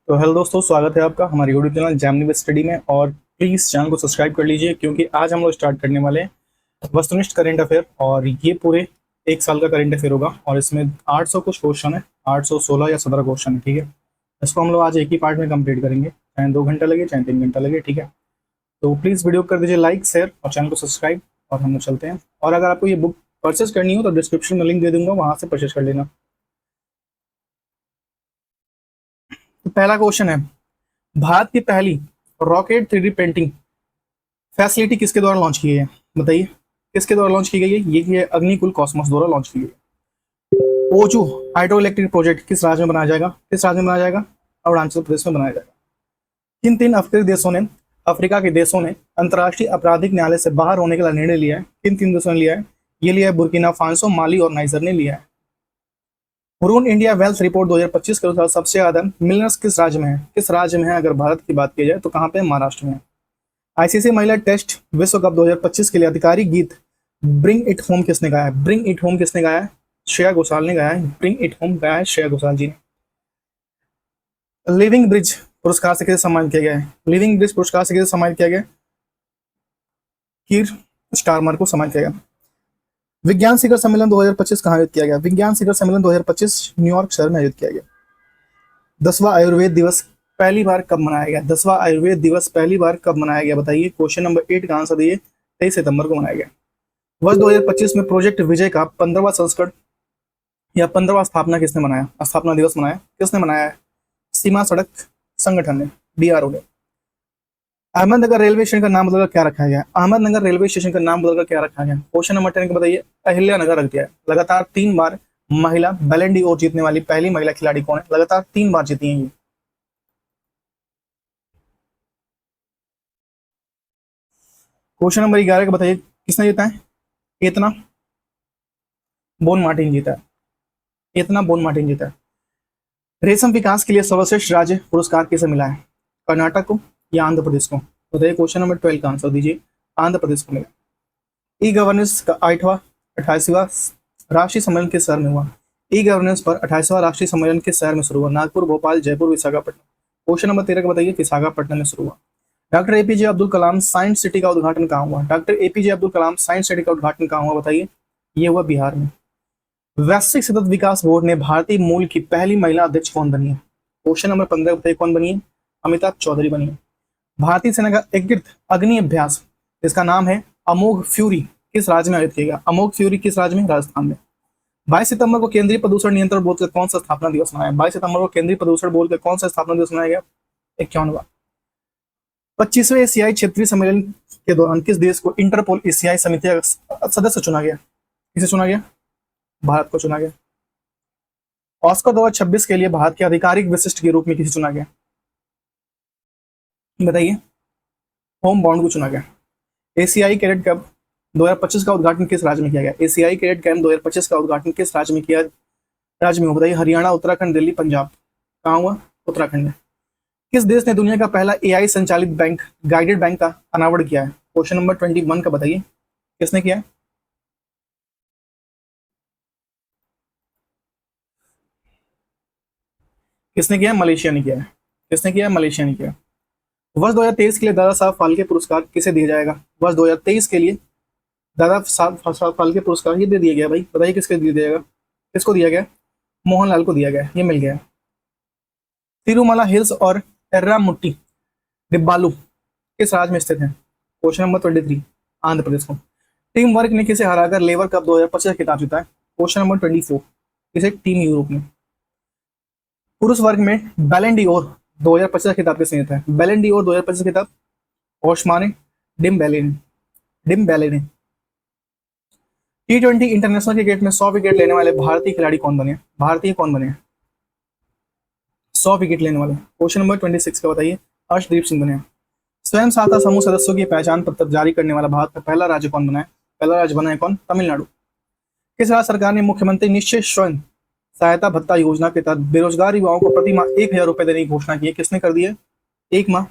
तो हेलो दोस्तों, स्वागत है आपका हमारे YouTube channel Gemini with study में। और प्लीज़ चैनल को सब्सक्राइब कर लीजिए क्योंकि आज हम लोग स्टार्ट करने वाले हैं वस्तुनिष्ठ करंट अफेयर। और ये पूरे एक साल का करंट अफेयर होगा और इसमें 800 कुछ क्वेश्चन है, 816 या 17 क्वेश्चन है। ठीक है, इसको हम लोग आज एक ही पार्ट में कंप्लीट करेंगे, चाहे 2 घंटा लगे चाहे 3 घंटा लगे। ठीक है, तो प्लीज़ वीडियो कर दीजिए लाइक शेयर और चैनल को सब्सक्राइब और हम लोग चलते हैं। और अगर आपको ये बुक परचेस करनी हो तो डिस्क्रिप्शन में लिंक दे दूंगा, वहाँ से परचेस कर लेना। तो पहला क्वेश्चन है, भारत की पहली रॉकेट 3D प्रिंटिंग फैसिलिटी किसके द्वारा लॉन्च की गई है? बताइए किसके द्वारा लॉन्च की गई है? ये है अग्निकुल कॉस्मोस द्वारा लॉन्च की गई है। ओजू हाइड्रो इलेक्ट्रिक प्रोजेक्ट किस राज्य में बनाया जाएगा? किस राज्य में बनाया जाएगा? अरुणाचल प्रदेश में बनाया जाएगा। किन तीन अफ्रीका के देशों ने अंतर्राष्ट्रीय आपराधिक न्यायालय से बाहर होने का निर्णय लिया है? किन तीन देशों ने लिया है? ये लिया है बुर्किना फासो, माली और नाइजर ने लिया है। हुरून इंडिया वेल्थ रिपोर्ट 2025 के अनुसार सबसे ज्यादा मिलियनर्स किस राज्य में है? किस राज्य में है? अगर भारत की बात की जाए तो कहाँ पे? महाराष्ट्र में। आईसीसी महिला टेस्ट विश्व कप 2025 के लिए आधिकारिक गीत ब्रिंग इट होम किसने गाया है? ब्रिंग इट होम किसने गाया है? श्रेया घोषाल ने गाया है। ब्रिंग इट होम गाया है श्रेया घोषाल जी ने। लिविंग ब्रिज पुरस्कार से किसे सम्मानित किया गया है? लिविंग ब्रिज पुरस्कार से किसे सम्मानित किया गया? कीर स्टारमर को सम्मानित किया गया। विज्ञान शिखर सम्मेलन 2025 कहाँ आयोजित किया गया? विज्ञान शिखर सम्मेलन 2025 न्यूयॉर्क शहर में आयोजित किया गया। 10वां आयुर्वेद दिवस पहली बार कब मनाया गया? 10वां आयुर्वेद दिवस पहली बार कब मनाया गया? बताइए। क्वेश्चन नंबर 8 का आंसर दिए। 23 सितंबर को मनाया गया। वर्ष 2025 में प्रोजेक्ट विजय का 15वां संस्करण या 15वां स्थापना किसने मनाया? स्थापना दिवस मनाया किसने मनाया है? सीमा सड़क संगठन ने, बीआरओ ने। अहमदनगर रेलवे स्टेशन का नाम बदलकर क्या रखा गया? अहमदनगर रेलवे स्टेशन का नाम बदलकर क्या रखा गया? क्वेश्चन नंबर 10 को बताइए। अहिल्या नगर रख दिया है। लगातार 3 बार महिला बैलन डी और जीतने वाली पहली महिला खिलाड़ी कौन है? लगातार 3 बार जीती है ये। क्वेश्चन नंबर 11 का बताइए किसने जीता है? इतना बोन मार्टिन जीता है। इतना बोन मार्टिन जीता है। रेशम विकास के लिए सर्वश्रेष्ठ राज्य पुरस्कार किसे मिला है? कर्नाटक को या आंध्र प्रदेश को? बताइए। क्वेश्चन नंबर 12 का आंसर दीजिए। आंध्र प्रदेश को मिला। ई गवर्नेंस का 28वां राष्ट्रीय सम्मेलन किस शहर में हुआ? ई गवर्नेंस पर 28वां राष्ट्रीय सम्मेलन किस शहर में शुरू हुआ? नागपुर, भोपाल, जयपुर, विशाखापट्टनम। क्वेश्चन नंबर 13 का बताइए। विशाखापट्टनम में शुरू हुआ। Doctor APJ Abdul Kalam science city का उद्घाटन कहाँ हुआ? Doctor APJ Abdul Kalam science city का उद्घाटन कहाँ हुआ? बताइए। ये हुआ बिहार में। वैश्विक सतत विकास बोर्ड ने भारतीय मूल की पहली महिला अध्यक्ष कौन बनी है? क्वेश्चन नंबर 15 बताइए कौन बनी है? अमिताभ चौधरी बनी है। भारतीय सेना का एकीकृत अग्नि अभ्यास जिसका नाम है अमोघ फ्यूरी किस राज्य में आयोजित किया गया? अमोघ फ्यूरी किस राज्य में? राजस्थान में। 22 सितंबर को केंद्रीय प्रदूषण नियंत्रण बोर्ड का कौन सा स्थापना दिवस मनाया? 22 सितंबर को केंद्रीय प्रदूषण बोर्ड का कौन सा स्थापना दिवस मनाया गया? 51वां। 25वें एशियाई क्षेत्रीय सम्मेलन के दौरान किस देश को इंटरपोल एशियाई समिति का सदस्य चुना गया? किसे चुना गया? भारत को चुना गया। ऑस्कर 2026 के लिए भारत के आधिकारिक विशिष्ट के रूप में किसे चुना गया? बताइए। होम बाउंड को चुना गया। एशियाई कैडेट कैंप 2025 का उद्घाटन किस राज्य में किया गया? एशियाई कैडेट कैंप 2025 का उद्घाटन किस राज्य में किया? राज्य में बताइए। हरियाणा, उत्तराखंड, दिल्ली, पंजाब। कहाँ हुआ? उत्तराखंड में। किस देश ने दुनिया का पहला एआई संचालित बैंक गाइडेड बैंक का अनावरण किया है? क्वेश्चन नंबर 21 का बताइए किसने किया है? किसने किया? मलेशिया ने किया है। किसने किया? मलेशिया ने किया। वर्ष 2023 के लिए दादा साहब फाल्के पुरस्कार किसे दिया जाएगा? वर्ष 2023 के लिए दादा साहब फाल्के पुरस्कार ये दे दिया गया। भाई बताइए किसके दिया जाएगा? किसको दिया गया? मोहनलाल को दिया गया। ये मिल गया। तिरुमला हिल्स और एर्रामुट्टी डिब्बालू किस राज्य में स्थित है? क्वेश्चन नंबर 23 आंध्र प्रदेश को। टीम वर्क ने किसे हराकर लेवर कप 2025 खिताब जीता है? क्वेश्चन नंबर 24 किसे? टीम यूरोप ने। पुरुष वर्ग में बैलन डी और 2025 खिताब किसने जीता है? बैलन डी और 2025 खिताब ओस्माने डिम्बेले ने। डिम्बेले ने। T20 इंटरनेशनल क्रिकेट में 100 विकेट लेने वाले भारतीय खिलाड़ी कौन बने? भारतीय कौन बने? 100 विकेट लेने वाले। क्वेश्चन नंबर 26 का बताइए। अर्शदीप सिंह बने। स्वयं सहायता समूह सदस्यों की पहचान पत्र जारी करने वाला भारत का पहला राज्य कौन बना है? पहला राज्य बना है कौन? तमिलनाडु। किस राज्य सरकार ने मुख्यमंत्री निश्चय स्वयं सहायता भत्ता योजना के तहत बेरोजगार युवाओं को प्रति माह 1000 रुपए देने की घोषणा की है? किसने कर दी है? एक माह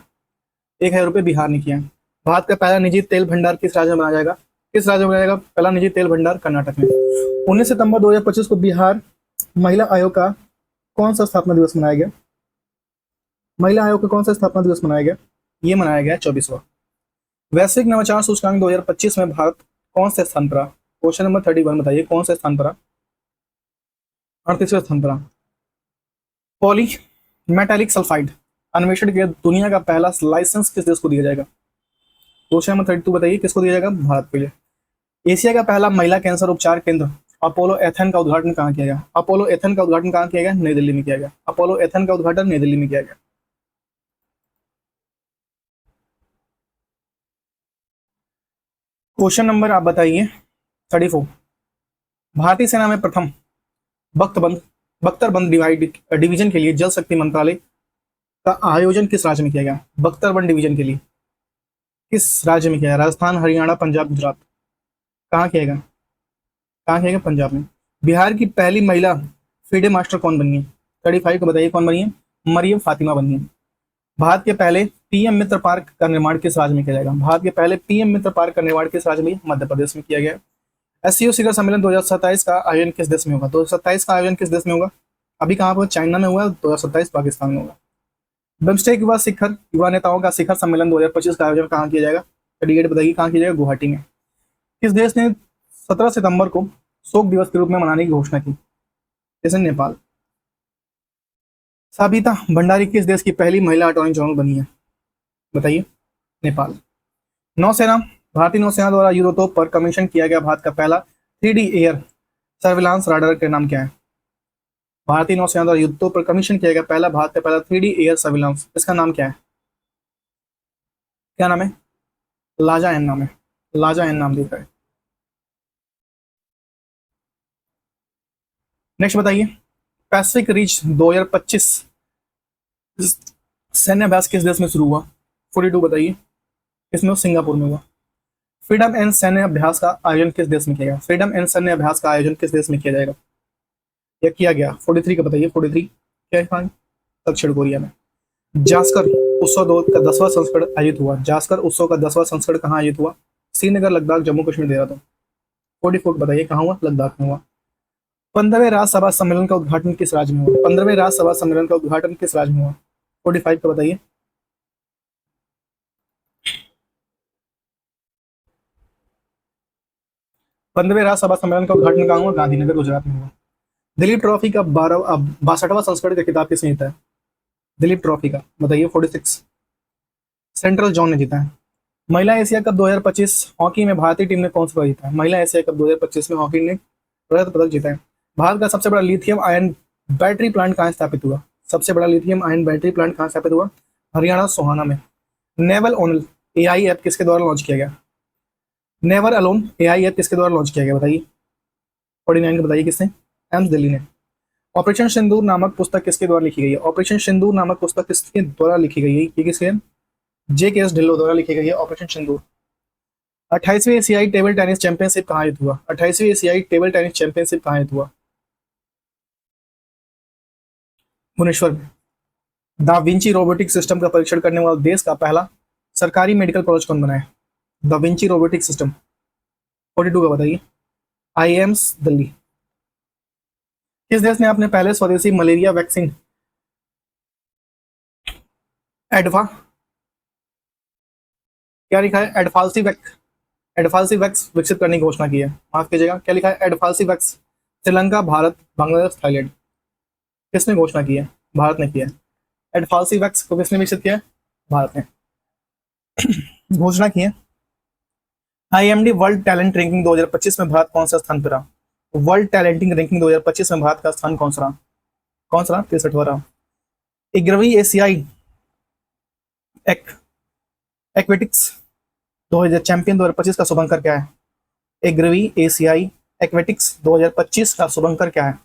1000 रुपए बिहार ने किया है। भारत का पहला निजी तेल भंडार किस राज्य में बनाया जाएगा? किस राज्य में बनाया जाएगा पहला निजी तेल भंडार? कर्नाटक में। 19 सितंबर 2025 को बिहार महिला आयोग का कौन सा स्थापना दिवस मनाया गया? महिला आयोग का कौन सा स्थापना दिवस मनाया गया? ये मनाया गया 24वां। वैश्विक नवाचार सूचकांक 2025 में भारत कौन से स्थान पर रहा? क्वेश्चन नंबर 31 बताइए कौन से स्थान पर रहा? 38वें स्थान पर रहा। पॉली मेटालिक सल्फाइड अन्वेषण के लिए दुनिया का पहला लाइसेंस किस देश को दिया जाएगा? क्वेश्चन नंबर 32 बताइए किसको दिया जाएगा? भारत के लिए। एशिया का पहला महिला कैंसर उपचार केंद्र अपोलो एथन का उद्घाटन कहाँ किया गया? अपोलो एथन का उद्घाटन कहाँ किया गया? नई दिल्ली में किया गया। अपोलो एथन का उद्घाटन नई दिल्ली में किया गया। क्वेश्चन नंबर आप बताइए 34। भारतीय सेना में प्रथम बख्तरबंद बख्तरबंद डिवीजन के लिए जल शक्ति मंत्रालय का आयोजन किस राज्य में किया गया? बख्तरबंद डिवीजन के लिए किस राज्य में किया गया? राजस्थान, हरियाणा, पंजाब, गुजरात। कहाँ किया गया? कहाँ किया गया? पंजाब में। बिहार की पहली महिला फीडे मास्टर कौन बनी है? 35 को बताइए कौन बनी है? मरियम फातिमा बनी है। भारत के पहले पीएम मित्र पार्क का निर्माण किस राज्य में किया जाएगा? भारत के पहले पीएम मित्र पार्क का निर्माण किस राज्य में? मध्य प्रदेश में किया गया। एससीओ शिखर सम्मेलन 2027 का आयोजन किस देश में होगा? 2027 का आयोजन किस देश में होगा? अभी कहाँ पर? चाइना में हुआ। 2027 पाकिस्तान में होगा। बिम्स्टेक युवा नेताओं का शिखर सम्मेलन 2025 का आयोजन कहाँ किया जाएगा? डेट बताइए कहाँ किया जाएगा? गुवाहाटी में। किस देश ने 17 सितंबर को शोक दिवस के रूप में मनाने की घोषणा की? जैसे नेपाल। साबिता भंडारी किस देश की पहली महिला अटॉर्नी जनरल बनी है? बताइए। नेपाल। नौसेना भारतीय नौसेना द्वारा यूरोतोप पर कमीशन किया गया भारत का पहला 3D एयर सर्विलांस राडार का नाम क्या है? भारतीय नौसेना द्वारा यूरोतोप पर कमीशन किया गया पहला भारत का पहला 3D एयर सर्विलांस, इसका नाम क्या है? क्या नाम है? लाजा एन नाम है। लाजा एन नाम दिया है। नेक्स्ट बताइए। पैसिफिक रिच 2025 सैन्य अभ्यास किस देश में शुरू हुआ? 42 बताइए किसमें? सिंगापुर में हुआ। फ्रीडम एंड सैन्य अभ्यास का आयोजन किस देश में किया गया? फ्रीडम एंड सैन्य अभ्यास का आयोजन किस देश में किया जाएगा या किया गया? 43 का बताइए। 43 क्या है? दक्षिण कोरिया में। जास्कर उत्सव 2 का 10वां संस्करण आयोजित हुआ। जास्कर उत्सव का 10वां संस्करण कहाँ आयोजित हुआ? श्रीनगर, लद्दाख, जम्मू कश्मीर, देहरादून। 44 बताइए कहाँ हुआ? लद्दाख में हुआ। 15वें राज्यसभा सम्मेलन का उद्घाटन किस राज्य में हुआ? 15वें राज्यसभा सम्मेलन का उद्घाटन किस राज्य में हुआ? 45 का बताइए। पंद्रहवें राज्यसभा सम्मेलन का उद्घाटन कहाँ हुआ? गांधीनगर, गुजरात में हुआ। दिलीप ट्रॉफी का 62वां संस्करण का खिताब किसने जीता है? दिलीप ट्रॉफी का बताइए। 46 सेंट्रल जोन ने जीता है। महिला एशिया कप 2025 हॉकी में भारतीय टीम ने कौन सा पदक जीता है? महिला एशिया कप 2025 में हॉकी ने रजत पदक जीता है। भारत का सबसे बड़ा लिथियम आयन बैटरी प्लांट कहाँ स्थापित हुआ? सबसे बड़ा लिथियम आयन बैटरी प्लांट कहाँ स्थापित हुआ? हरियाणा, सोहाना में। नेवल ओनल एआई ऐप किसके द्वारा लॉन्च किया गया? नेवर अलोन एआई ऐप किसके द्वारा लॉन्च किया गया? बताइए। 49 का बताइए किसने? एम्स दिल्ली ने। ऑपरेशन सिंदूर नामक पुस्तक किसके द्वारा लिखी गई है? ऑपरेशन सिंदूर नामक पुस्तक किसके द्वारा लिखी गई है? ये किसके? JKS ढिल्लों द्वारा लिखी गई है ऑपरेशन सिंदूर। 28वीं एशियाई टेबल टेनिस चैंपियनशिप कहाँ आयोजित हुआ? 28वीं एशियाई टेबल टेनिस चैंपियनशिप कहाँ आयोजित हुआ? भुवनेश्वर में। दा विंची रोबोटिक सिस्टम का परीक्षण करने वाला देश का पहला सरकारी मेडिकल कॉलेज कौन बना है? Da Vinci robotic system. 42 का बताइए। IIMS दिल्ली। किस देश ने अपने पहले स्वदेशी मलेरिया वैक्सीन एडवा क्या लिखा है? एडफाल्सी वैक्स विकसित करने की घोषणा की है। माफ कीजिएगा, क्या लिखा है? एडफाल्सी वैक्स। श्रीलंका, भारत, बांग्लादेश, थाईलैंड। किसने घोषणा की है? भारत ने किया है। एडफाल्सी वैक्स को किसने विकसित किया है? भारत ने घोषणा की है। IMD वर्ल्ड टैलेंट रैंकिंग 2025 में भारत कौन सा स्थान पर रहा? वर्ल्ड टैलेंटिंग रैंकिंग 2025 में भारत का स्थान कौन सा रहा? कौन सा रहा? 63वां रहा। 11वीं एशियाई एक्वेटिक्स 2000 चैंपियन 2025 का शुभंकर क्या है? 11वीं एशियाई एक्वेटिक्स 2025 का शुभंकर क्या है?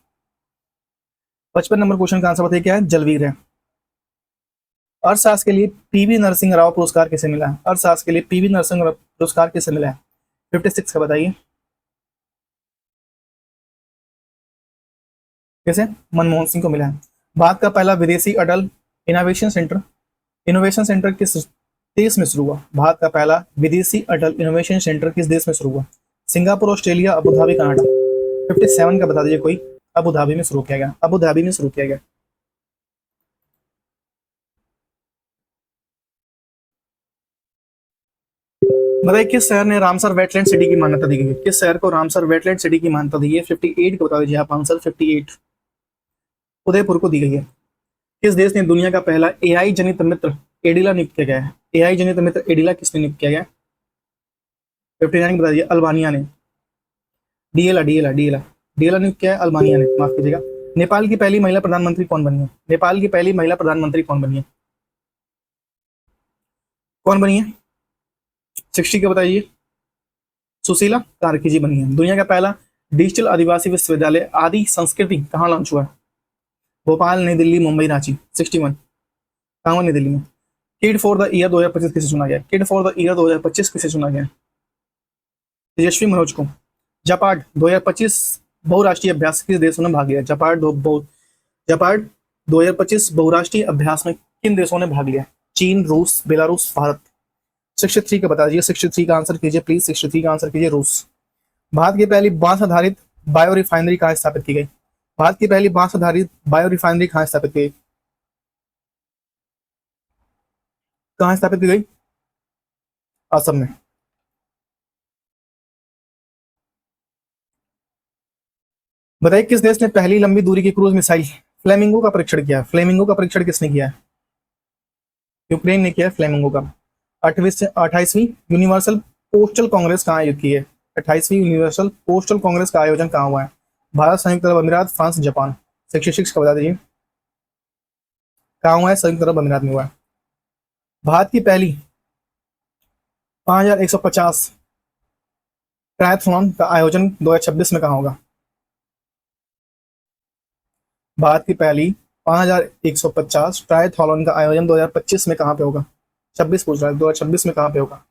55 नंबर क्वेश्चन का आंसर बताइए क्या है? जलवीर है। अर्थशास्त्र के लिए PV नरसिंह राव पुरस्कार किसे मिला है? अर्थशास्त्र के लिए PV नरसिंह राव पुरस्कार किसे मिला है? 56 का बताइए। कैसे? मनमोहन सिंह को मिला है। भारत का पहला विदेशी अटल इनोवेशन सेंटर किस देश में शुरू हुआ? भारत का पहला विदेशी अटल इनोवेशन सेंटर किस देश में शुरू हुआ? Singapore, Australia, Abu Dhabi, Canada. 57 का बता दीजिए कोई। अबू धाबी में शुरू किया गया। अबू धाबी में शुरू किया गया। बताइए किस शहर ने रामसर वेटलैंड सिटी की मान्यता दी गई है? किस शहर को रामसर वेटलैंड सिटी की मान्यता दी है? 58 को बता दीजिए आप आंसर। 58 उदयपुर को दी गई है। किस देश ने दुनिया का पहला एआई जनित मित्र एडिला नियुक्त किया गया है? एआई जनित मित्र एडिला किसने नियुक्त किया गया? 59 बता दीजिए। अल्बानिया ने। डीएला डीएला डीएला डीएला नियुक्त किया है अल्बानिया ने, माफ कीजिएगा। नेपाल की पहली महिला प्रधानमंत्री कौन बनी है? नेपाल की पहली महिला प्रधानमंत्री कौन बनी है? कौन बनी है? 60 का बताइए। सुशीला कार्की जी बनी है। दुनिया का पहला डिजिटल आदिवासी विश्वविद्यालय आदि संस्कृति कहाँ लॉन्च हुआ है? भोपाल, नई दिल्ली, मुंबई, रांची। 61 कहाँ हुआ? नई दिल्ली में। किड फॉर द ईयर 2025 किसे चुना गया? किड फॉर द ईयर 2025 किसे चुना गया? तेजस्वी मनोज को। जापाड 2025 बहुराष्ट्रीय अभ्यास किस देशों ने भाग लिया? जापाड 2025 बहुराष्ट्रीय अभ्यास में किन देशों ने भाग लिया? चीन, रूस, बेलारूस, भारत। 63 का बता दीजिए। 63 का आंसर कीजिए प्लीज। 63 का आंसर कीजिए रूस। भारत की पहली बांस आधारित बायो रिफाइनरी कहाँ स्थापित की गई? भारत की पहली बांस आधारित बायो रिफाइनरी कहाँ स्थापित की गई? कहाँ स्थापित की गई? असम में। बताइए किस देश ने पहली लंबी दूरी की क्रूज मिसाइल फ्लेमिंगो का परीक्षण किया? फ्लेमिंगो का परीक्षण किसने किया है? यूक्रेन ने किया है फ्लेमिंगो का। 28वीं यूनिवर्सल पोस्टल कांग्रेस कहाँ आयोजित की है? 28वीं यूनिवर्सल पोस्टल कांग्रेस का आयोजन कहाँ हुआ है? भारत, संयुक्त अरब अमीरात, फ्रांस, जापान। 66 का बता दीजिए। कहाँ हुआ है? संयुक्त अरब अमीरात में हुआ है। भारत की पहली 5150 ट्रायथलॉन का आयोजन 2026 में कहाँ होगा? भारत की पहली 5150 ट्रायथलॉन का आयोजन 2025 में कहाँ पे होगा? 26 पूछ रहा है। 2026 में कहाँ पे होगा?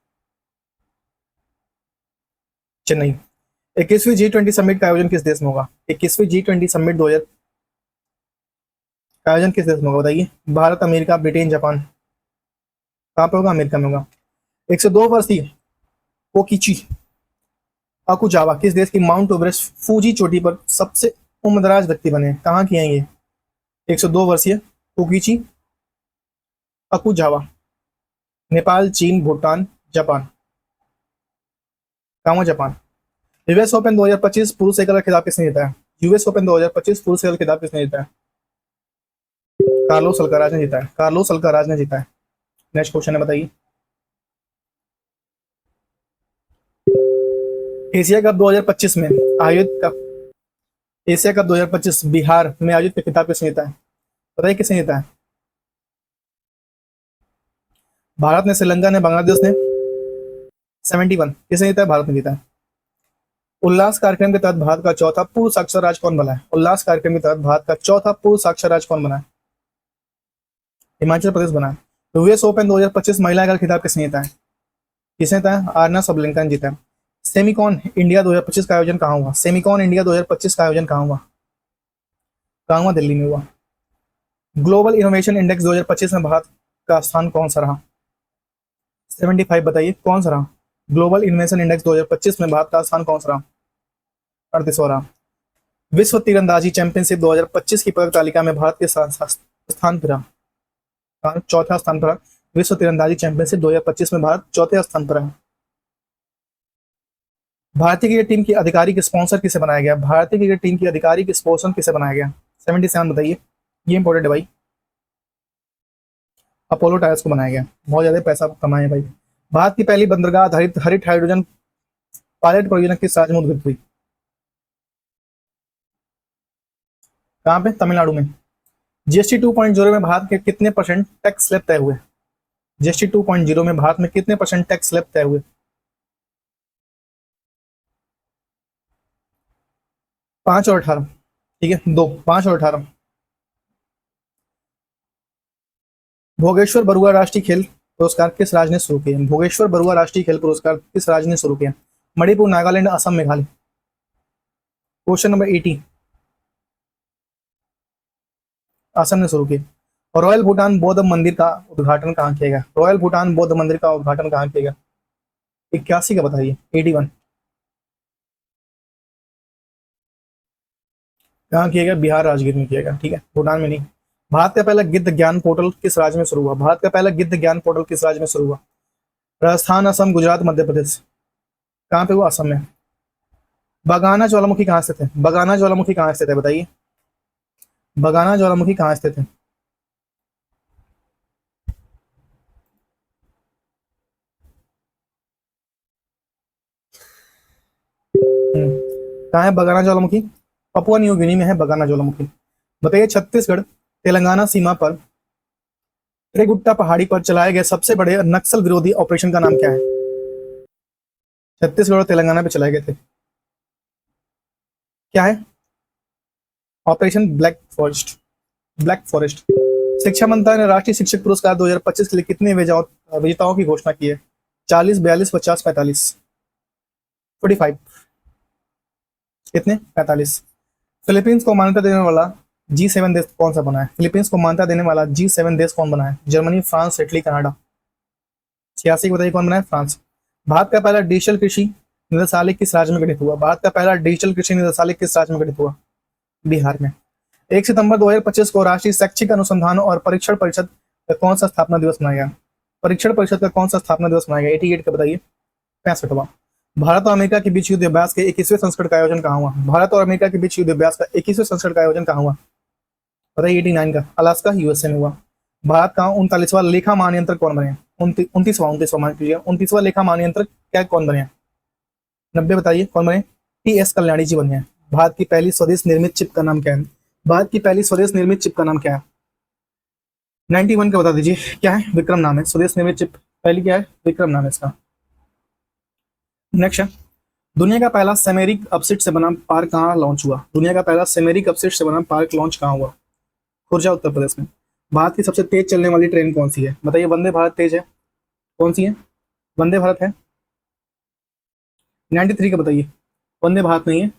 चेन्नई। 21वीं G20 समिट का आयोजन किस देश में होगा? 21वीं G20 समिट 2000 का आयोजन किस देश में होगा बताइए? Bharat, America, Britain, Japan. कहाँ पे होगा? अमेरिका में होगा। 102 वर्षीय कोकिची अकुजावा किस देश की माउंट एवरेस्ट फूजी चोटी पर सबसे उम्रदराज व्यक्ति बने? कहाँ की हैं ये? 102 वर्षीय कोकिची अकुजावा। नेपाल, चीन, भूटान, जापान। कहाँ हुआ? जापान। यूएस ओपन 2025 पुरुष एकल खिताब किसने जीता है? यूएस ओपन 2025 पुरुष एकल खिताब किसने जीता है? कार्लोस अल्काराज ने जीता है। कार्लोस अल्काराज ने जीता है। नेक्स्ट क्वेश्चन है बताइए। एशिया कप 2025 में आयोजित कप एशिया कप 2025 बिहार में आयोजित खिताब किसने जीता है? बताइए किसने जीता है? भारत ने, श्रीलंका ने, बांग्लादेश ने। 71 किसने जीता है? भारत ने जीता है। उल्लास कार्यक्रम के तहत भारत का चौथा पूर्व साक्षर राज्य कौन बना है? उल्लास कार्यक्रम के तहत भारत का चौथा पूर्व साक्षर राज्य कौन बना है? हिमाचल प्रदेश बना है। यूएस ओपन 2025 महिला एकल खिताब किसने जीता है? किसने जीता है? आरना सबलेंका ने जीता है। सेमिकॉन इंडिया 2025 का आयोजन कहाँ हुआ? सेमिकॉन इंडिया 2025 का आयोजन कहाँ हुआ? कहाँ हुआ? दिल्ली में हुआ। ग्लोबल इनोवेशन इंडेक्स 2025 में भारत का स्थान कौन सा रहा? 75 बताइए कौन सा रहा? ग्लोबल इनोवेशन इंडेक्स 2025 में भारत का स्थान कौन सा रहा? 38वां रहा। विश्व तीरंदाजी चैंपियनशिप 2025 की पदक तालिका में भारत के स्थान पर रहा? चौथा स्थान पर। विश्व तीरंदाजी चैंपियनशिप 2025 में भारत चौथे स्थान पर है। भारतीय क्रिकेट टीम की आधिकारिक स्पॉन्सर किसे बनाया गया? भारतीय क्रिकेट टीम की आधिकारिक स्पॉन्सर किसे बनाया गया? 77 बताइए। ये इंपॉर्टेंट है भाई। अपोलो टायर्स को बनाया गया। बहुत ज्यादा पैसा कमाए भाई। भारत की पहली बंदरगाह आधारित हरित हाइड्रोजन पायलट परियोजना किस राज्य में उद्घाटित हुई? कहाँ पे? तमिलनाडु में। जीएसटी 2.0 में भारत के कितने परसेंट टैक्स स्लैब तय हुए? जीएसटी 2.0 में भारत में कितने परसेंट टैक्स स्लैब तय हुए? 5 और 18। ठीक है, 2, 5 और 18। भोगेश्वर बरुआ राष्ट्रीय खेल पुरस्कार किस राज्य ने शुरू किए? भोगेश्वर बरुआ राष्ट्रीय खेल पुरस्कार किस राज्य ने शुरू किया? मणिपुर, नागालैंड, असम, मेघालय। Question number 80। असम ने शुरू किया। और रॉयल भूटान बौद्ध मंदिर का उद्घाटन कहाँ किया गया? रॉयल भूटान बौद्ध मंदिर का उद्घाटन कहाँ किया गया? 81 का बताइए। 81 कहाँ किया गया? बिहार, राजगीर में किया गया। ठीक है, भूटान में नहीं। भारत का पहला गिद्ध ज्ञान पोर्टल किस राज्य में शुरू हुआ? भारत का पहला गिद्ध ज्ञान पोर्टल किस राज्य में शुरू हुआ? राजस्थान, असम, गुजरात, मध्य प्रदेश। कहाँ पे हुआ? असम में। बगाना ज्वालामुखी कहाँ स्थित है? बगाना ज्वालामुखी कहाँ स्थित है बताइए? बगाना ज्वालामुखी कहाँ स्थित है? कहाँ है बगाना ज्वालामुखी? पपुआ न्यू गिनी में है बगाना ज्वालामुखी। बताइए, छत्तीसगढ़ तेलंगाना सीमा पर त्रिगुट्टा पहाड़ी पर चलाए गए सबसे बड़े नक्सल विरोधी ऑपरेशन का नाम क्या है? छत्तीसगढ़ और तेलंगाना पे चलाए गए थे। क्या है? Operation black forest. Black forest. शिक्षा मंत्रालय ने राष्ट्रीय शिक्षक पुरस्कार 2025 के लिए कितने विजेताओं की घोषणा की है? 40, 42, 50, 45? 45। कितने? 45। फिलीपींस को मान्यता देने वाला G7 देश कौन सा बना है? फिलीपींस को मान्यता देने वाला G7 देश कौन बना है? Germany, France, Italy, Canada. 86 बताइए कौन बना है? फ्रांस। भारत का पहला डिजिटल कृषि निदेशालय किस राज्य में गठित हुआ? भारत का पहला डिजिटल कृषि निदेशालय किस राज्य में गठित हुआ? बिहार में। 1 सितंबर 2025 को राष्ट्रीय शैक्षिक अनुसंधान और परीक्षण परिषद का कौन सा स्थापना दिवस मनाया गया? परीक्षण परिषद का कौन सा स्थापना दिवस मनाया गया? 88 का बताइए। 65वां। भारत और अमेरिका के बीच युद्ध अभ्यास के 21वें संस्करण का आयोजन कहाँ हुआ? भारत और अमेरिका के बीच युद्ध अभ्यास का 21वें संस्करण का आयोजन कहाँ हुआ? बताइए। 89 का अलास्का, यूएसए में हुआ। भारत का 39वां लेखा महानियंत्रक कौन बने? 29वां मान लीजिए, 29वां लेखा महानियंत्रक क्या कौन बने? 90 बताइए कौन बने? टी एस कल्याणी जी बने हैं। भारत की पहली स्वदेश निर्मित चिप का नाम क्या है? भारत की पहली स्वदेश निर्मित चिप का नाम क्या है? 91 का बता दीजिए। क्या है? विक्रम नाम है। स्वदेश निर्मित चिप पहली क्या है? विक्रम नाम है इसका। नेक्स्ट है, दुनिया का पहला सेमेरिक अपशिट से बना पार्क कहाँ लॉन्च हुआ? दुनिया का पहला सेमेरिक अपशिट से बना पार्क लॉन्च कहाँ हुआ? खुर्जा, उत्तर प्रदेश में। भारत की सबसे तेज चलने वाली ट्रेन कौन सी है? बताइए। वंदे भारत तेज है। कौन सी है? वंदे भारत है। 93 का बताइए। वंदे भारत नहीं है,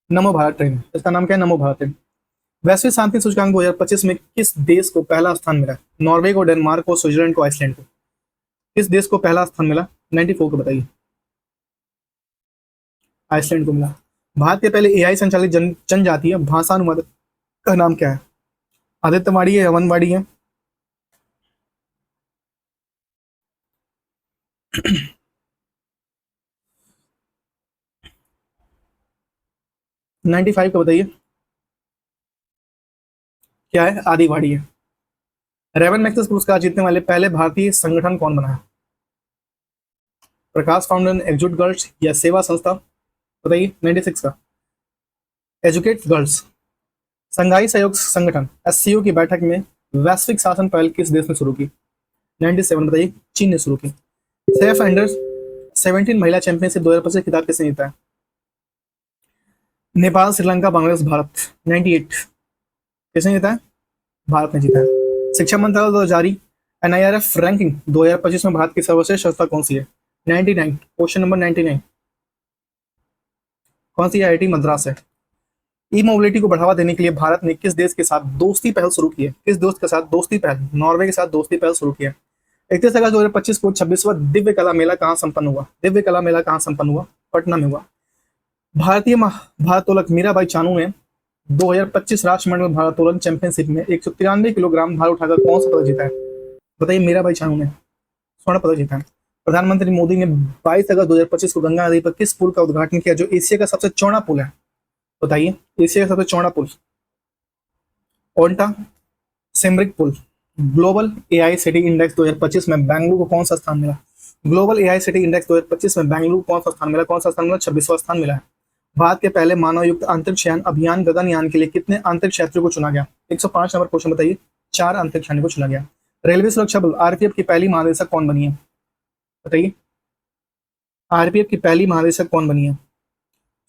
नमो भारत ट्रेन है। इसका नाम क्या है? नमो भारत ट्रेन। वैश्विक शांति सूचकांक 2025 में किस देश को पहला स्थान मिला? नॉर्वे को, डेनमार्क को, स्विट्जरलैंड को, आइसलैंड को। किस देश को पहला स्थान मिला? 94 को बताइए। आइसलैंड को मिला। भारत के पहले एआई संचालित जनजातीय भाषा अनुवादक का नाम क्या है? आदित्यवाड़ी है, अवनवाड़ी है? 95 का बताइए। क्या है? आदिवाड़ी है। रेवन मैक्सेस पुरस्कार जीतने वाले पहले भारतीय संगठन कौन बना है? प्रकाश फाउंडेशन, एग्जूट गर्ल्स या सेवा संस्था? बताइए। 96 का एजुकेट गर्ल्स। संघाई सहयोग संगठन एससीओ की बैठक में वैश्विक शासन पहल किस देश ने शुरू की? 97 बताइए। चीन ने शुरू की। सेफ अंडर 17 महिला चैंपियनशिप 2025 खिताब किसने जीता है? नेपाल, श्रीलंका, बांग्लादेश, भारत। 98 किसने जीता है? भारत ने जीता है। शिक्षा मंत्रालय द्वारा जारी एनआईआरएफ रैंकिंग 2025 में भारत की सर्वश्रेष्ठ संस्था कौन सी है? 99। क्वेश्चन नंबर 99 कौन सी? आईआईटी मद्रास है। ई मोबिलिटी को बढ़ावा देने के लिए भारत ने किस देश के साथ दोस्ती पहल शुरू की है? किस दोस्त के साथ दोस्ती पहल? नॉर्वे के साथ दोस्ती पहल शुरू की है। 31 अगस्त 2025 को 26वां दिव्य कला मेला कहाँ संपन्न हुआ? दिव्य कला मेला कहाँ संपन्न हुआ? पटना में हुआ। भारतीय भारोत्तोलक मीराबाई चानू ने 2025 राष्ट्रमंडल भारोत्तोलन चैंपियनशिप में 193 किलोग्राम भार उठाकर कौन सा पदक जीता है? बताइए। मीराबाई चानू ने स्वर्ण पदक जीता है। प्रधानमंत्री मोदी ने 22 अगस्त 2025 को गंगा नदी पर किस पुल का उद्घाटन किया जो एशिया का सबसे चौड़ा पुल है? बताइए। एशिया का सबसे चौड़ा पुल। ओल्टा सेमरिक पुल। ग्लोबल एआई सिटी इंडेक्स 2025 में बेंगलुरु को कौन सा स्थान मिला? ग्लोबल एआई सिटी इंडेक्स 2025 में बेंगलुरु को कौन सा स्थान मिला? कौन सा स्थान मिला? 26वां स्थान मिला है। भारत के पहले मानव युक्त अंतरिक्ष यान अभियान गगनयान के लिए कितने अंतरिक्ष यात्रियों को चुना गया? 105 नंबर क्वेश्चन बताइए। 4 अंतरिक्ष यानी को चुना गया। रेलवे सुरक्षा बल आरपीएफ की पहली महानिदेशक कौन बनी है? बताइए। आरपीएफ की पहली महानिदेशक कौन बनी है?